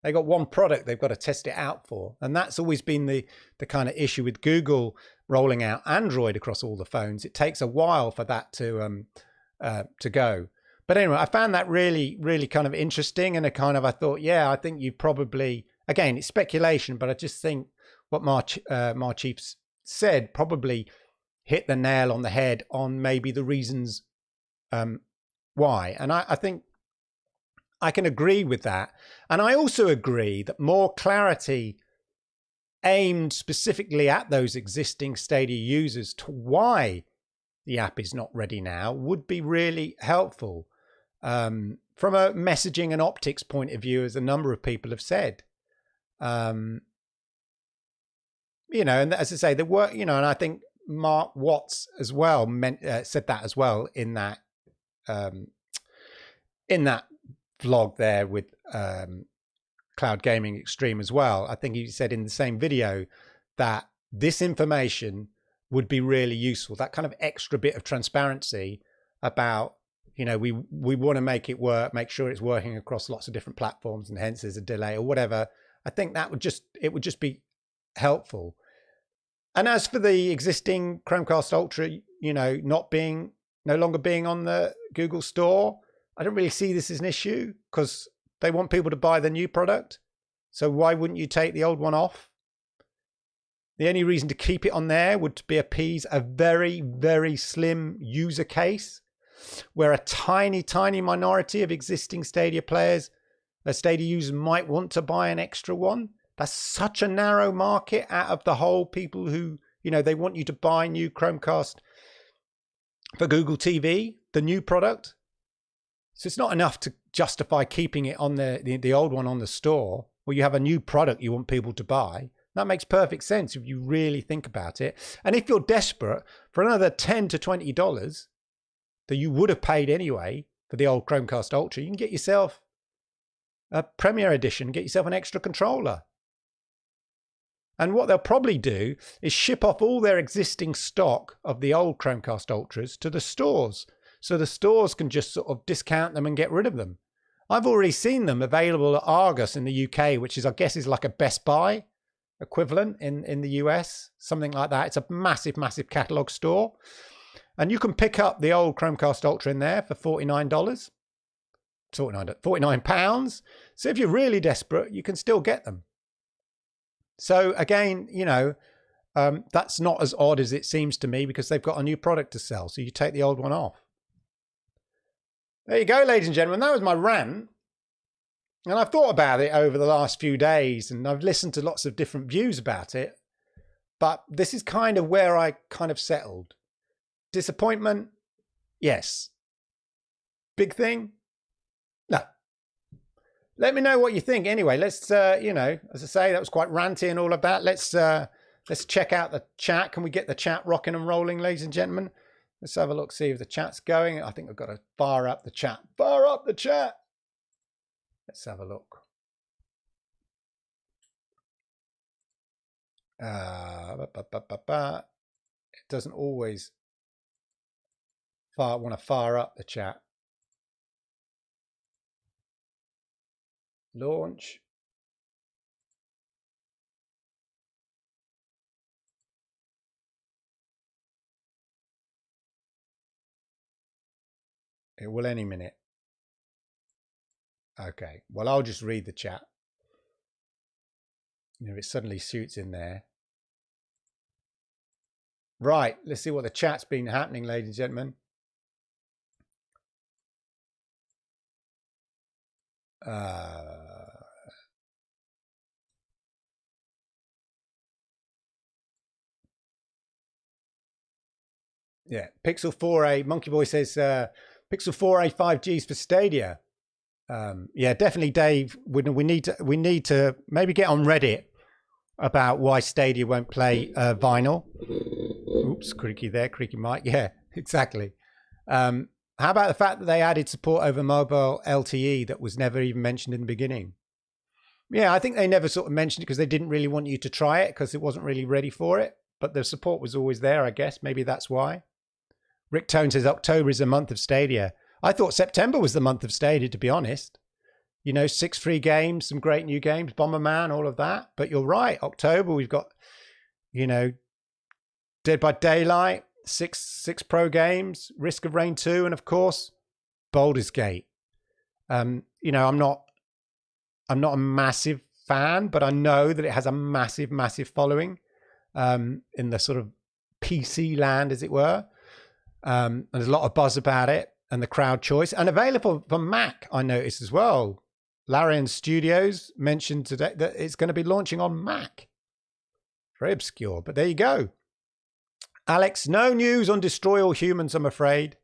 they got one product they've got to test it out for. And that's always been the kind of issue with Google rolling out Android across all the phones. It takes a while for that to go. But anyway, I found that really, really kind of interesting. And I thought, yeah, I think you probably, again, it's speculation, but I just think what Marchief's said probably hit the nail on the head on maybe the reasons why. And I think I can agree with that. And I also agree that more clarity aimed specifically at those existing Stadia users to why the app is not ready now would be really helpful from a messaging and optics point of view, as a number of people have said. You know, and as I say, the work, you know, and I think Mark Watts as well said that as well in that vlog there with Cloud Gaming Extreme as well. I think he said in the same video that this information would be really useful, that kind of extra bit of transparency about, you know, we want to make it work, make sure it's working across lots of different platforms, and hence there's a delay or whatever. I think that would just be helpful. And as for the existing Chromecast Ultra, you know, no longer being on the Google Store, I don't really see this as an issue, because they want people to buy the new product. So why wouldn't you take the old one off? The only reason to keep it on there would be appease a very, very slim user case, where a tiny, tiny minority of existing Stadia Stadia users might want to buy an extra one. That's such a narrow market out of the whole people who, you know, they want you to buy new Chromecast for Google TV, the new product. So it's not enough to justify keeping it on the old one on the store, where you have a new product you want people to buy. That makes perfect sense if you really think about it. And if you're desperate for another $10 to $20 that you would have paid anyway for the old Chromecast Ultra, you can get yourself a Premier Edition, get yourself an extra controller. And what they'll probably do is ship off all their existing stock of the old Chromecast Ultras to the stores, so the stores can just sort of discount them and get rid of them. I've already seen them available at Argos in the UK, which is, I guess, is like a Best Buy equivalent in the US, something like that. It's a massive, massive catalog store. And you can pick up the old Chromecast Ultra in there for £49. £49. So if you're really desperate, you can still get them. So again, you know, that's not as odd as it seems to me, because they've got a new product to sell. So you take the old one off. There you go, ladies and gentlemen. That was my rant. And I've thought about it over the last few days, and I've listened to lots of different views about it. But this is kind of where I kind of settled. Disappointment? Yes. Big thing? No. Let me know what you think. Anyway, let's, you know, as I say, that was quite ranty and all of that. Let's check out the chat. Can we get the chat rocking and rolling, ladies and gentlemen? Let's have a look, see if the chat's going. I think I've got to fire up the chat. Fire up the chat. Let's have a look. It doesn't always want to fire up the chat. Launch. It will any minute. Okay, well, I'll just read the chat. If it suddenly shoots in there. Right, let's see what the chat's been happening, ladies and gentlemen. Yeah, Pixel 4a. Monkey Boy says Pixel 4a 5Gs for Stadia. Yeah, definitely, Dave. We need to maybe get on Reddit about why Stadia won't play vinyl. Oops, creaky mic. Yeah, exactly. How about the fact that they added support over mobile LTE that was never even mentioned in the beginning? Yeah, I think they never sort of mentioned it because they didn't really want you to try it because it wasn't really ready for it. But the support was always there, I guess. Maybe that's why. Rick Tone says October is a month of Stadia. I thought September was the month of Stadia, to be honest. 6 free games, some great new games, Bomberman, all of that. But you're right, October, we've got, Dead by Daylight, six pro games, Risk of Rain 2, and of course, Baldur's Gate. I'm not a massive fan, but I know that it has a massive, massive following in the sort of PC land, as it were. And there's a lot of buzz about it and the crowd choice, and available for Mac, I noticed as well. Larian Studios mentioned today that it's going to be launching on Mac. Very obscure, but there you go. Alex, no news on Destroy All Humans, I'm afraid.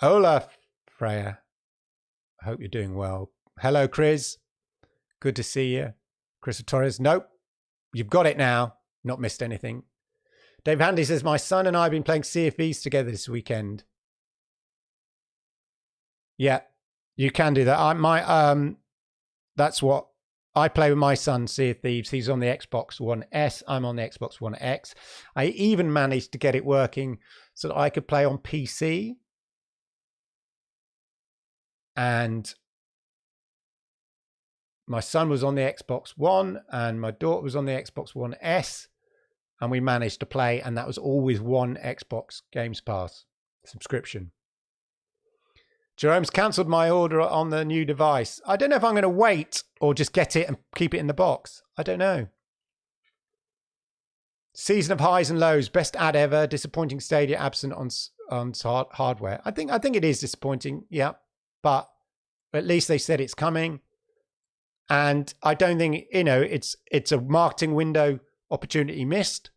Olaf Freya, I hope you're doing well. Hello, Chris. Good to see you. Chris Torres, nope. You've got it now. Not missed anything. Dave Handy says, my son and I have been playing CFEs together this weekend. Yeah, you can do that. That's what I play with my son, Sea of Thieves. He's on the Xbox One S. I'm on the Xbox One X. I even managed to get it working so that I could play on PC. And my son was on the Xbox One and my daughter was on the Xbox One S. And we managed to play, and that was always one Xbox Games Pass subscription. Jerome's cancelled my order on the new device. I don't know if I'm going to wait or just get it and keep it in the box. I don't know. Season of highs and lows. Best ad ever. Disappointing Stadia absent on hardware. I think it is disappointing. Yeah, but at least they said it's coming, and I don't think it's a marketing window opportunity missed.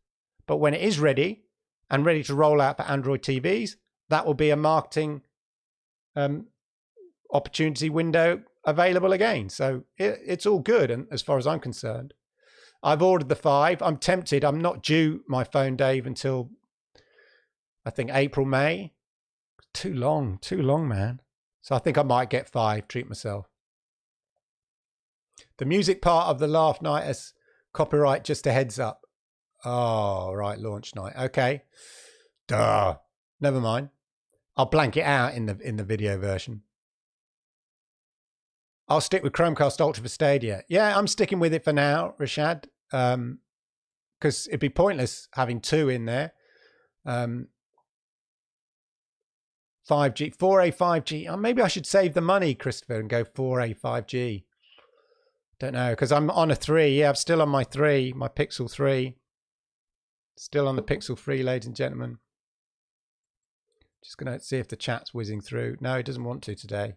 But when it is ready and ready to roll out for Android TVs, that will be a marketing opportunity window available again. So it's all good, and as far as I'm concerned. I've ordered the 5. I'm tempted. I'm not due my phone, Dave, until I think April, May. Too long, man. So I think I might get 5, treat myself. The music part of the Laugh Night has copyright, just a heads up. Oh, right, launch night. Okay. Duh. Never mind. I'll blank it out in the video version. I'll stick with Chromecast Ultra for Stadia. Yeah, I'm sticking with it for now, Rashad. Because it'd be pointless having 2 in there. 5G, 4A 5G. Maybe I should save the money, Christopher, and go 4A 5G. Don't know, because I'm on a 3. Yeah, I'm still on my 3, my Pixel 3. Still on the Pixel 3, ladies and gentlemen. Just going to see if the chat's whizzing through. No, it doesn't want to today.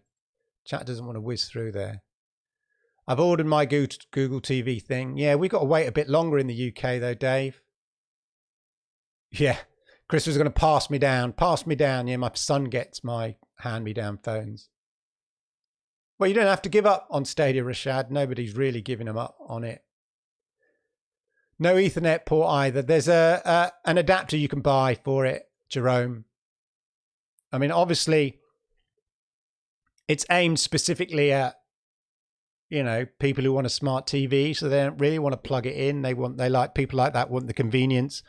Chat doesn't want to whiz through there. I've ordered my Google TV thing. Yeah, we've got to wait a bit longer in the UK, though, Dave. Yeah, Chris was going to pass me down. Pass me down. Yeah, my son gets my hand-me-down phones. Well, you don't have to give up on Stadia, Rashad. Nobody's really giving them up on it. No Ethernet port either. There's an adapter you can buy for it, Jerome. I mean, obviously, it's aimed specifically at, people who want a smart TV, so they don't really want to plug it in. People like that want the convenience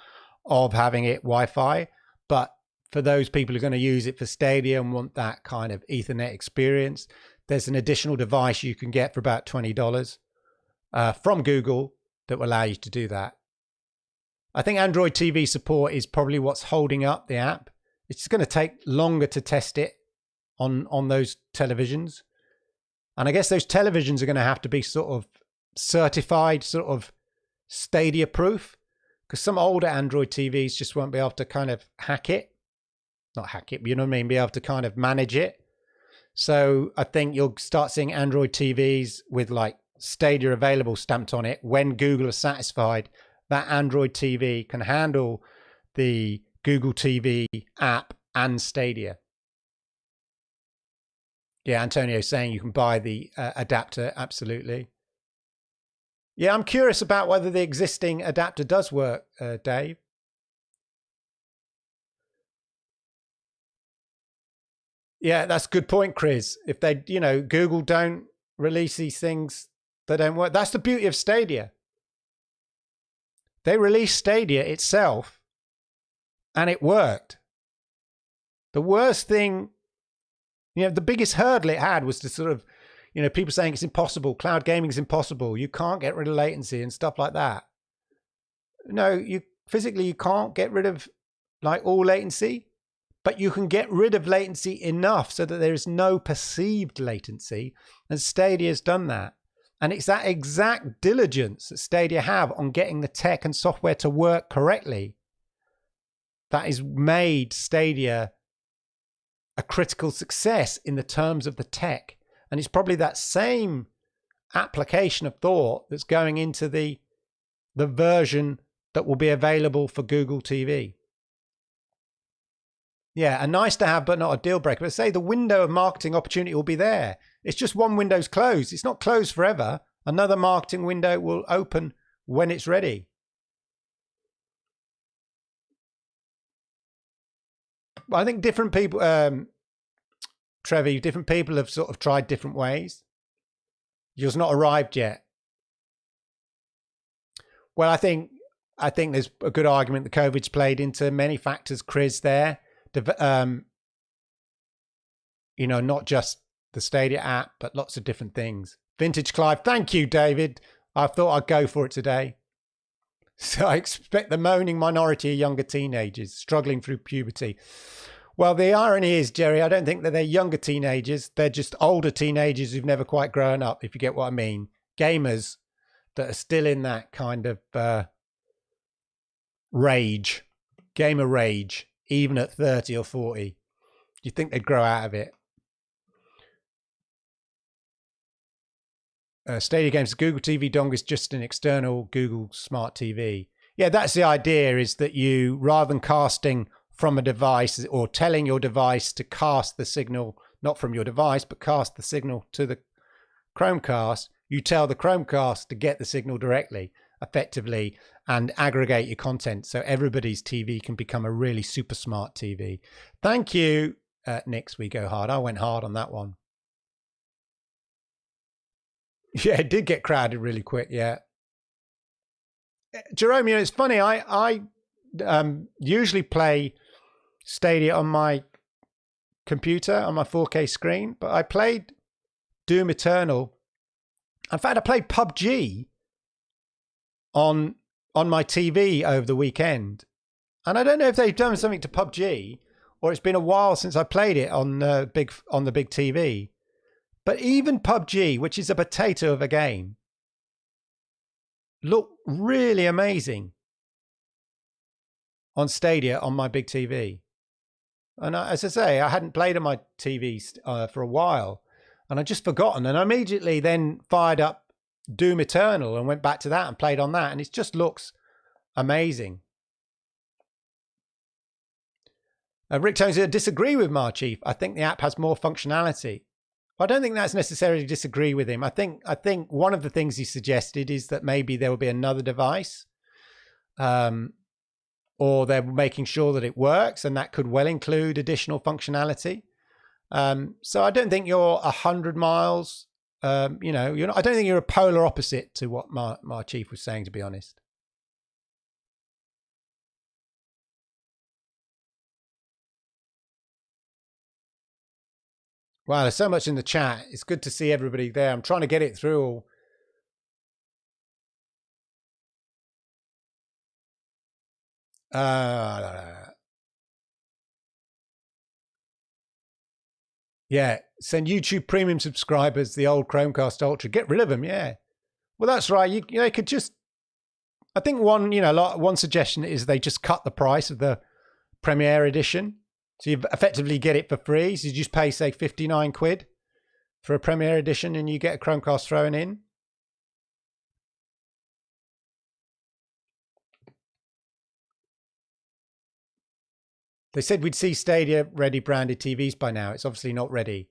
of having it Wi-Fi. But for those people who are going to use it for Stadia and want that kind of Ethernet experience, there's an additional device you can get for about $20 from Google that will allow you to do that. I think Android TV support is probably what's holding up the app. It's going to take longer to test it on those televisions. And I guess those televisions are going to have to be sort of certified, sort of Stadia proof, because some older Android TVs just won't be able to kind of hack it. Not hack it, but you know what I mean? Be able to kind of manage it. So I think you'll start seeing Android TVs with like Stadia available stamped on it when Google is satisfied that Android TV can handle the Google TV app and Stadia. Yeah, Antonio's saying you can buy the adapter. Absolutely. Yeah, I'm curious about whether the existing adapter does work, Dave. Yeah, that's a good point, Chris. If they, Google don't release these things, they don't work. That's the beauty of Stadia. They released Stadia itself and it worked. The worst thing, the biggest hurdle it had was to sort of, people saying it's impossible. Cloud gaming is impossible. You can't get rid of latency and stuff like that. No, you can't get rid of like all latency, but you can get rid of latency enough so that there is no perceived latency. And Stadia has done that. And it's that exact diligence that Stadia have on getting the tech and software to work correctly that has made Stadia a critical success in the terms of the tech. And it's probably that same application of thought that's going into the version that will be available for Google TV. Yeah, a nice to have, but not a deal breaker. But say the window of marketing opportunity will be there. It's just one window's closed. It's not closed forever. Another marketing window will open when it's ready. I think different people, Trevi, different people have sort of tried different ways. Yours not arrived yet. Well, I think there's a good argument that COVID's played into many factors, Chris, there. Not just the Stadia app, but lots of different things. Vintage Clive, thank you, David. I thought I'd go for it today. So I expect the moaning minority of younger teenagers struggling through puberty. Well, the irony is, Jerry, I don't think that they're younger teenagers. They're just older teenagers who've never quite grown up, if you get what I mean. Gamers that are still in that kind of rage, gamer rage, even at 30 or 40. You think they'd grow out of it. Stadia Games, Google TV dongle is just an external Google Smart TV. Yeah, that's the idea, is that you, rather than casting from a device or telling your device to cast the signal, not from your device, but cast the signal to the Chromecast, you tell the Chromecast to get the signal directly, effectively, and aggregate your content so everybody's TV can become a really super smart TV. Thank you, Nix, we go hard. I went hard on that one. Yeah, it did get crowded really quick, yeah. Jerome, it's funny, I usually play Stadia on my computer, on my 4K screen, but I played Doom Eternal. In fact, I played PUBG on my TV over the weekend. And I don't know if they've done something to PUBG, or it's been a while since I played it on the big TV. But even PUBG, which is a potato of a game, looked really amazing on Stadia on my big TV. And as I say, I hadn't played on my TV for a while, and I'd just forgotten. And I immediately then fired up Doom Eternal and went back to that and played on that, and it just looks amazing. Rick Tones, I disagree with Marchief. I think the app has more functionality. I don't think that's necessarily disagree with him. I think one of the things he suggested is that maybe there will be another device, or they're making sure that it works, and that could well include additional functionality. So I don't think you're 100 miles. You're not, I don't think you're a polar opposite to what my chief was saying, to be honest. Wow, there's so much in the chat. It's good to see everybody there. I'm trying to get it through all. Yeah, send YouTube Premium subscribers the old Chromecast Ultra. Get rid of them, yeah. Well, that's right. You could just, I think one suggestion is they just cut the price of the Premiere Edition So you effectively get it for free. So you just pay, say, 59 quid for a Premier Edition and you get a Chromecast thrown in. They said we'd see Stadia ready branded TVs by now. It's obviously not ready.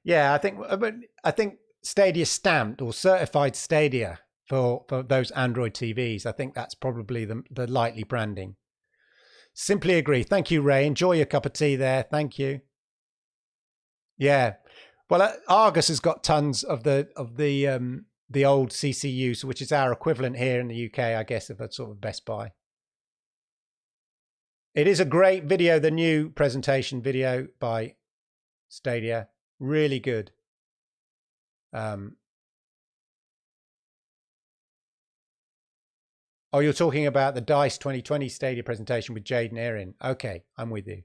Yeah, I think Stadia stamped or certified Stadia for those Android TVs. I think that's probably the likely branding. Simply agree. Thank you, Ray. Enjoy your cup of tea there. Thank you. Yeah. Well, Argus has got tons of the old CCU, which is our equivalent here in the UK, I guess, of a sort of Best Buy. It is a great video, the new presentation video by Stadia. Really good. Oh, you're talking about the DICE 2020 Stadia presentation with Jade and Erin. Okay, I'm with you.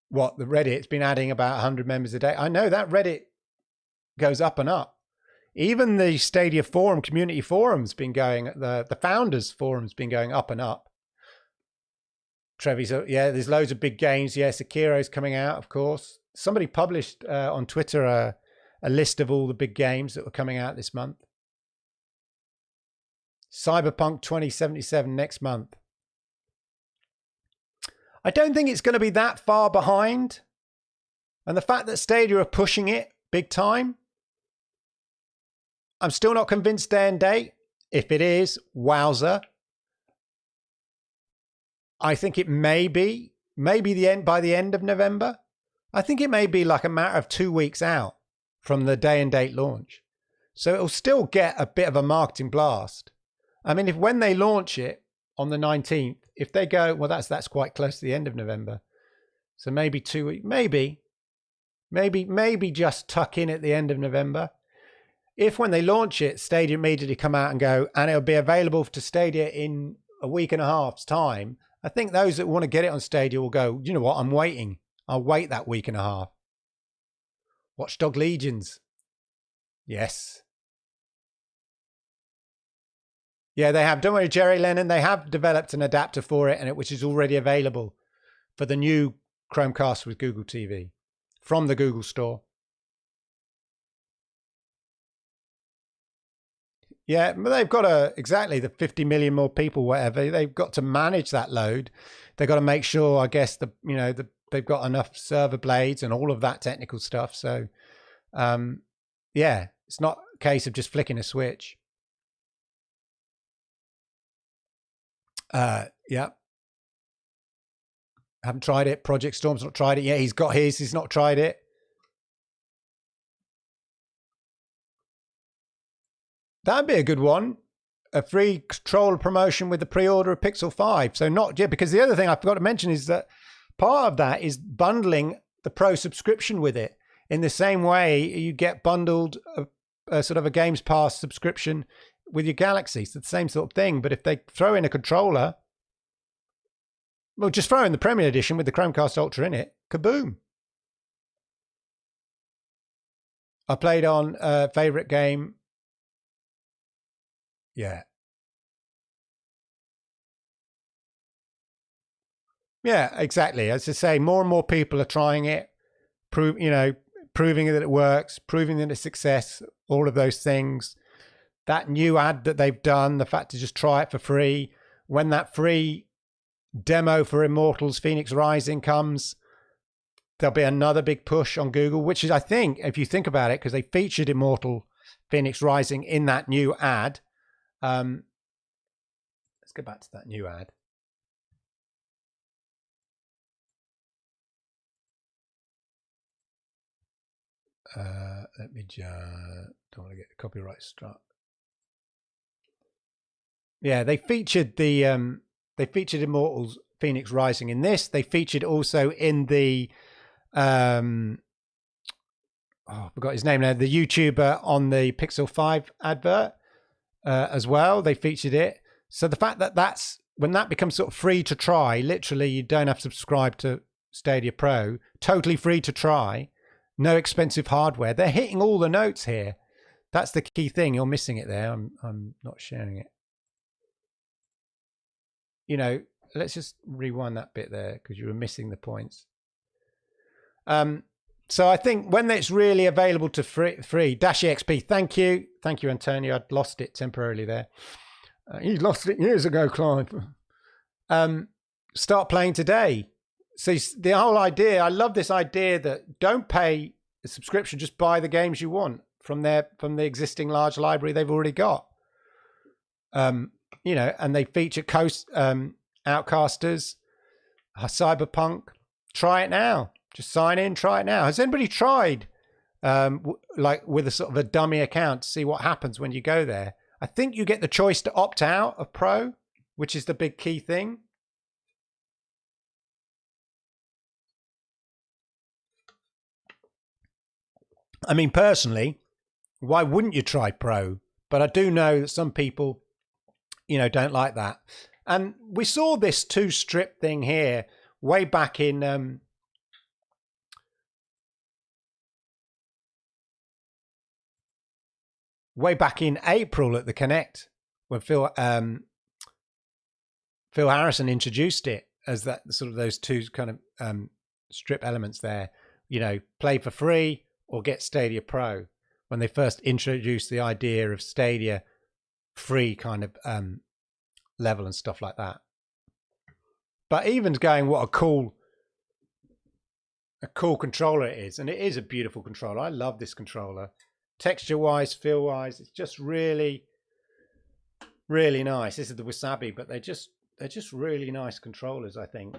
What, the Reddit's been adding about 100 members a day? I know that Reddit goes up and up. Even the Stadia forum, community forum's been going, the founders forum's been going up and up. Trevi's, yeah, there's loads of big games. Yeah, Sekiro's coming out, of course. Somebody published on Twitter a list of all the big games that were coming out this month. Cyberpunk 2077 next month. I don't think it's going to be that far behind. And the fact that Stadia are pushing it big time, I'm still not convinced day and date. If it is, wowzer. I think it may be by the end of November. I think it may be like a matter of 2 weeks out from the day and date launch. So it'll still get a bit of a marketing blast. I mean, when they launch it on the 19th, if they go, well, that's quite close to the end of November. So maybe 2 weeks, maybe just tuck in at the end of November. If when they launch it, Stadia immediately come out and go, and it'll be available to Stadia in a week and a half's time, I think those that want to get it on Stadia will go, you know what, I'm waiting. I'll wait that week and a half. Watchdog Legions. Yes. Yeah, they have. Don't worry, Jerry Lennon. They have developed an adapter for it, which is already available for the new Chromecast with Google TV from the Google Store. Yeah, but they've got exactly the 50 million more people, whatever. They've got to manage that load. They've got to make sure, I guess, they've got enough server blades and all of that technical stuff. So, yeah, it's not a case of just flicking a switch. Yeah. Haven't tried it. Project Storm's not tried it yet. He's got his. He's not tried it. That'd be a good one. A free controller promotion with the pre-order of Pixel 5. So not yet, because the other thing I forgot to mention is that part of that is bundling the Pro subscription with it. In the same way you get bundled a sort of a Games Pass subscription with your Galaxy. So it's the same sort of thing. But if they throw in a controller, well, just throw in the Premier Edition with the Chromecast Ultra in it. Kaboom. I played on favorite game. Yeah. Yeah, exactly. As I say, more and more people are trying it, proving that it works, proving that it's success, all of those things. That new ad that they've done, the fact to just try it for free. When that free demo for Immortals Phoenix Rising comes, there'll be another big push on Google, which is, I think, if you think about it, because they featured Immortal Phoenix Rising in that new ad. Let's go back to that new ad. Let me just, don't want to get the copyright struck. Yeah, they featured Immortals Phoenix Rising in this. They featured also in the I forgot his name now, the YouTuber on the Pixel 5 advert as well. They featured it. So the fact that when that becomes sort of free to try, literally you don't have to subscribe to Stadia Pro, totally free to try, no expensive hardware. They're hitting all the notes here. That's the key thing. You're missing it there. I'm not sharing it. let's just rewind that bit there because you were missing the points. So I think when it's really available to free Dash EXP, thank you, Antonio. I'd lost it temporarily there. You lost it years ago, Clive. Start playing today. So the whole idea, I love this idea that don't pay a subscription, just buy the games you want from the existing large library they've already got. And they feature Outcasters, Cyberpunk. Try it now. Just sign in, try it now. Has anybody tried with a sort of a dummy account to see what happens when you go there? I think you get the choice to opt out of Pro, which is the big key thing. I mean, personally, why wouldn't you try Pro? But I do know that some people, don't like that. And we saw this two-strip thing here way back in April at the Connect, when Phil Harrison introduced it as that sort of those two kind of strip elements there. Play for free or get Stadia Pro, when they first introduced the idea of Stadia free kind of level and stuff like that. But even going, what a cool controller it is. And it is a beautiful controller. I love this controller. Texture wise, feel wise, it's just really, really nice. This is the Wasabi, but they're just really nice controllers, I think.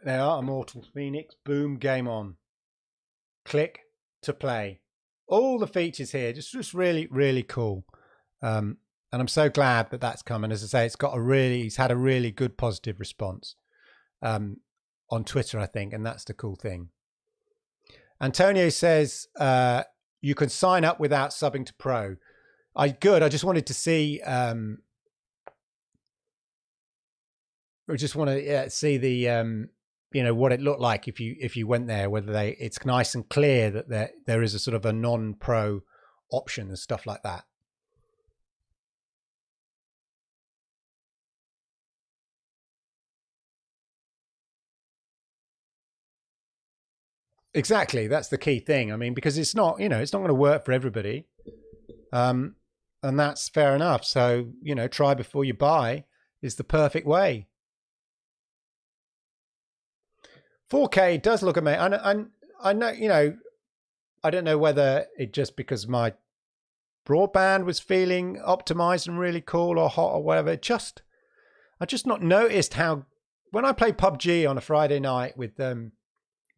They are Immortal Phoenix. Boom, game on. Click to play. All the features here, just really, really cool. And I'm so glad that that's come. And as I say, he's had a really good positive response on Twitter, I think, and that's the cool thing. Antonio says you can sign up without subbing to Pro. Good. I just wanted to see. We just want to see the what it looked like if you went there. Whether it's nice and clear that there is a sort of a non-Pro option and stuff like that. Exactly, that's the key thing. I mean, because it's not going to work for everybody, and that's fair enough. So try before you buy is the perfect way. 4K does look amazing. And I know, I don't know whether it just because my broadband was feeling optimized and really cool or hot or whatever. I just not noticed how when I play PUBG on a Friday night with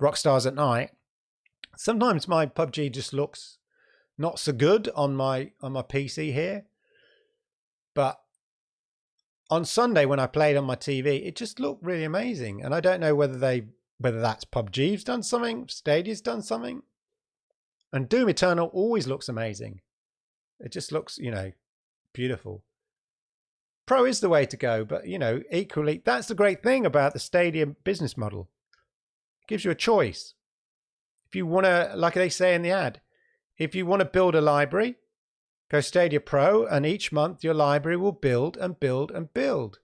Rockstars at night, sometimes my PUBG just looks not so good on my PC here. But on Sunday when I played on my TV, it just looked really amazing. And I don't know whether that's PUBG's done something, Stadia's done something. And Doom Eternal always looks amazing. It just looks, beautiful. Pro is the way to go, but equally, that's the great thing about the Stadia business model. Gives you a choice. If you want to, like they say in the ad, if you want to build a library, go Stadia Pro, and each month your library will build and build and build.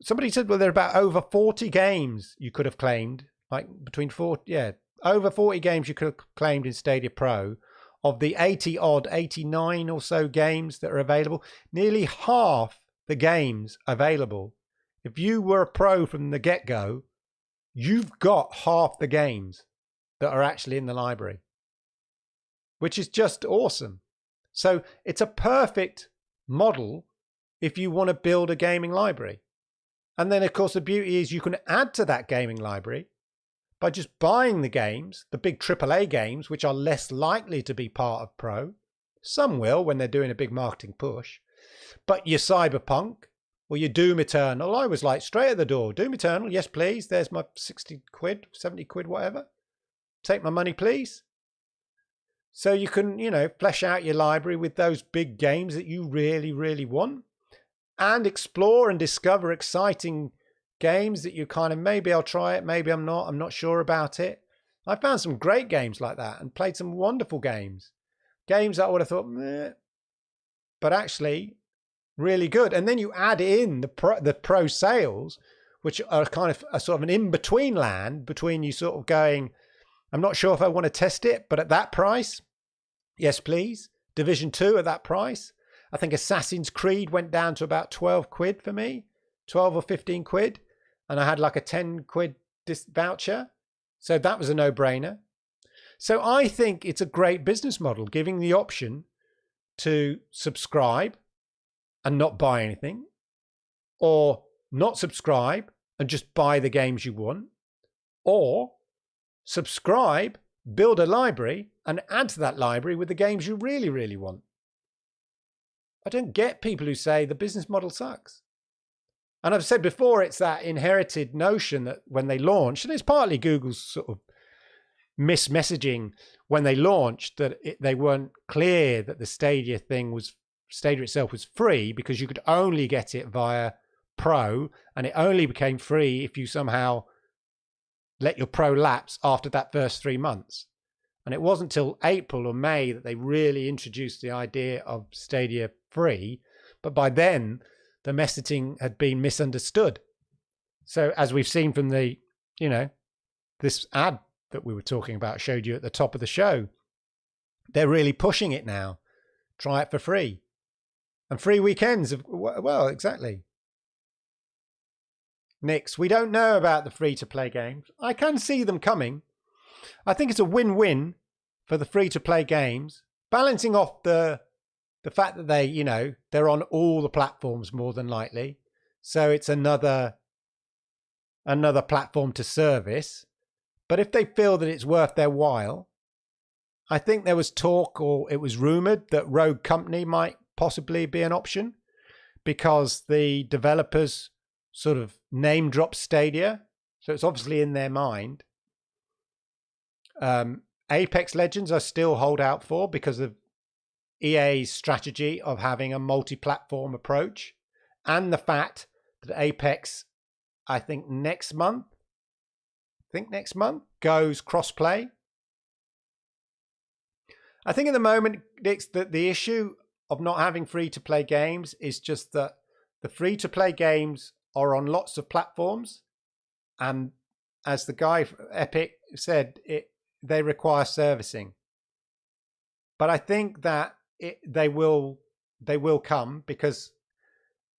Somebody said, well, there are about over 40 games you could have claimed, over 40 games you could have claimed in Stadia Pro. Of the 89 or so games that are available, nearly half the games available. If you were a pro from the get-go, you've got half the games that are actually in the library, which is just awesome. So it's a perfect model if you want to build a gaming library. And then, of course, the beauty is you can add to that gaming library by just buying the games, the big AAA games, which are less likely to be part of Pro. Some will when they're doing a big marketing push. But your Cyberpunk or your Doom Eternal, I was like straight at the door. Doom Eternal, yes, please. There's my 60 quid, 70 quid, whatever. Take my money, please. So you can, flesh out your library with those big games that you really, really want and explore and discover exciting games that you kind of, maybe I'll try it, maybe I'm not sure about it. I found some great games like that and played some wonderful games. Games that I would have thought, meh. But actually, really good. And then you add in the pro sales, which are kind of a sort of an in-between land between you sort of going, I'm not sure if I want to test it, but at that price, yes, please. Division 2 at that price. I think Assassin's Creed went down to about 12 quid for me, 12 or 15 quid. And I had like a 10 quid voucher. So that was a no-brainer. So I think it's a great business model, giving the option to subscribe and not buy anything, or not subscribe and just buy the games you want, or subscribe, build a library and add to that library with the games you really, really want. I don't get people who say the business model sucks. And I've said before, it's that inherited notion that when they launched, and it's partly Google's sort of mismessaging when they launched, that they weren't clear that the Stadia itself was free, because you could only get it via Pro, and it only became free if you somehow let your Pro lapse after that first 3 months. And it wasn't till April or May that they really introduced the idea of Stadia free. But by then, the messaging had been misunderstood. So as we've seen from the, this ad that we were talking about, showed you at the top of the show, they're really pushing it now. Try it for free. And free weekends. Well, exactly. Nix, we don't know about the free-to-play games. I can see them coming. I think it's a win-win for the free-to-play games, balancing off the fact that they're on all the platforms more than likely. So it's another platform to service. But if they feel that it's worth their while, I think there was talk, or it was rumored, that Rogue Company might possibly be an option, because the developers sort of name drop Stadia. So it's obviously in their mind. Apex Legends I still hold out for, because of EA's strategy of having a multi-platform approach, and the fact that Apex, I think next month goes cross-play. I think at the moment, it's that the issue of not having free-to-play games is just that the free-to-play games are on lots of platforms, and as the guy Epic said, they require servicing. But I think that they will come, because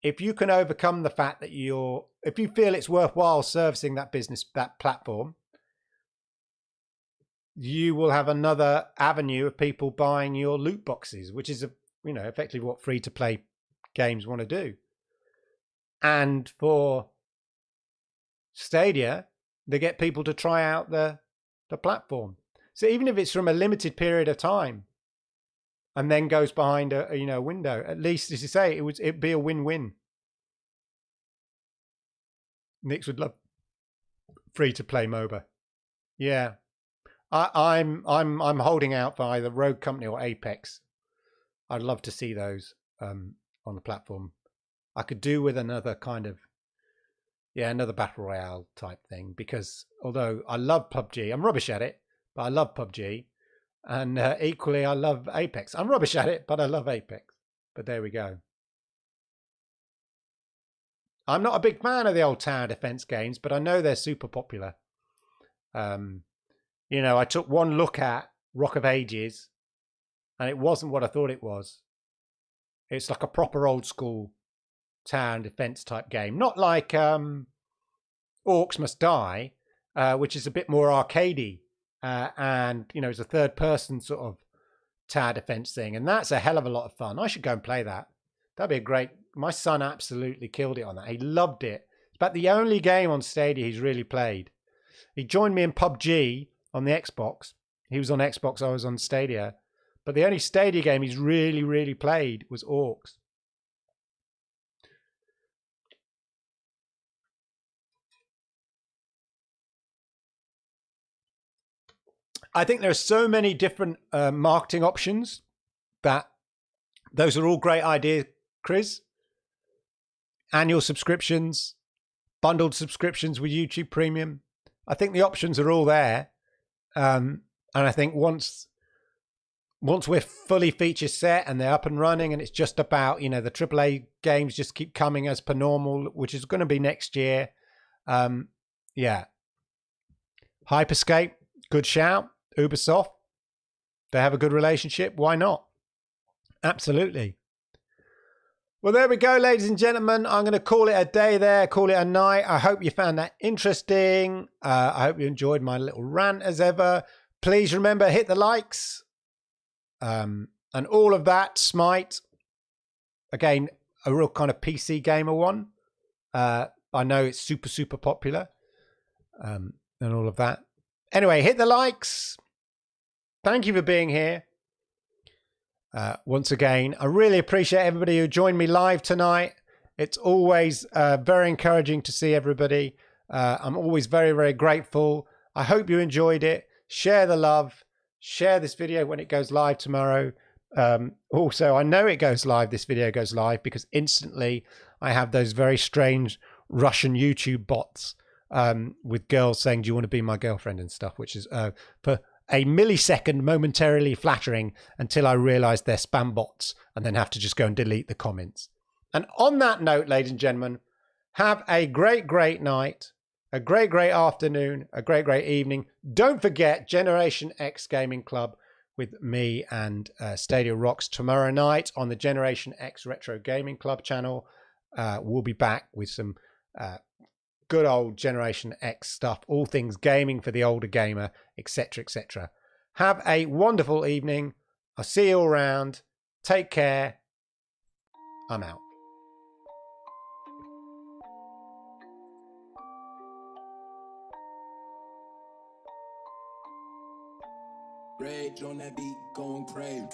if you can overcome the fact that if you feel it's worthwhile servicing that platform, you will have another avenue of people buying your loot boxes, which is effectively what free to play games want to do. And for Stadia, they get people to try out the platform. So even if it's from a limited period of time and then goes behind a window, at least, as you say, it'd be a win-win. Nix would love free to play MOBA. Yeah. I'm holding out for either Rogue Company or Apex. I'd love to see those on the platform. I could do with another kind of, another battle royale type thing, because although I love PUBG, I'm rubbish at it, but I love PUBG, and equally I love Apex. I'm rubbish at it, but I love Apex. But there we go. I'm not a big fan of the old tower defense games, but I know they're super popular. I took one look at Rock of Ages, and it wasn't what I thought it was. It's like a proper old school tower and defense type game, not like Orcs Must Die, which is a bit more arcadey, and it's a third person sort of tower defense thing, and that's a hell of a lot of fun. I should go and play that. That'd be a great. My son absolutely killed it on that. He loved it. It's about the only game on Stadia he's really played. He joined me in PUBG on the Xbox. He was on Xbox, I was on Stadia, but the only Stadia game he's really, really played was Orcs. I think there are so many different marketing options that those are all great ideas, Chris. Annual subscriptions, bundled subscriptions with YouTube Premium. I think the options are all there. And I think once once we're fully feature set and they're up and running, and it's just about, the AAA games just keep coming as per normal, which is going to be next year. Yeah. Hyperscape, good shout. Ubisoft, they have a good relationship. Why not? Absolutely. Well, there we go, ladies and gentlemen. I'm going to call it a day there, call it a night. I hope you found that interesting. I hope you enjoyed my little rant as ever. Please remember, hit the likes and all of that. Smite. Again, a real kind of PC gamer one. I know it's super, super popular and all of that. Anyway, hit the likes. Thank you for being here. Once again, I really appreciate everybody who joined me live tonight. It's always very encouraging to see everybody. I'm always very, very grateful. I hope you enjoyed it. Share the love. Share this video when it goes live tomorrow. Also, I know this video goes live because instantly I have those very strange Russian YouTube bots with girls saying, do you want to be my girlfriend and stuff, which is for a millisecond momentarily flattering until I realize they're spam bots and then have to just go and delete the comments. And on that note, ladies and gentlemen, have a great, great night, a great, great afternoon, a great, great evening. Don't forget Generation X Gaming Club with me and Stadia Rocks tomorrow night on the Generation X Retro Gaming Club channel. We'll be back with some good old Generation X stuff, all things gaming for the older gamer, etc., etc. Have a wonderful evening. I'll see you all around. Take care. I'm out. Rage on that beat, going crazy.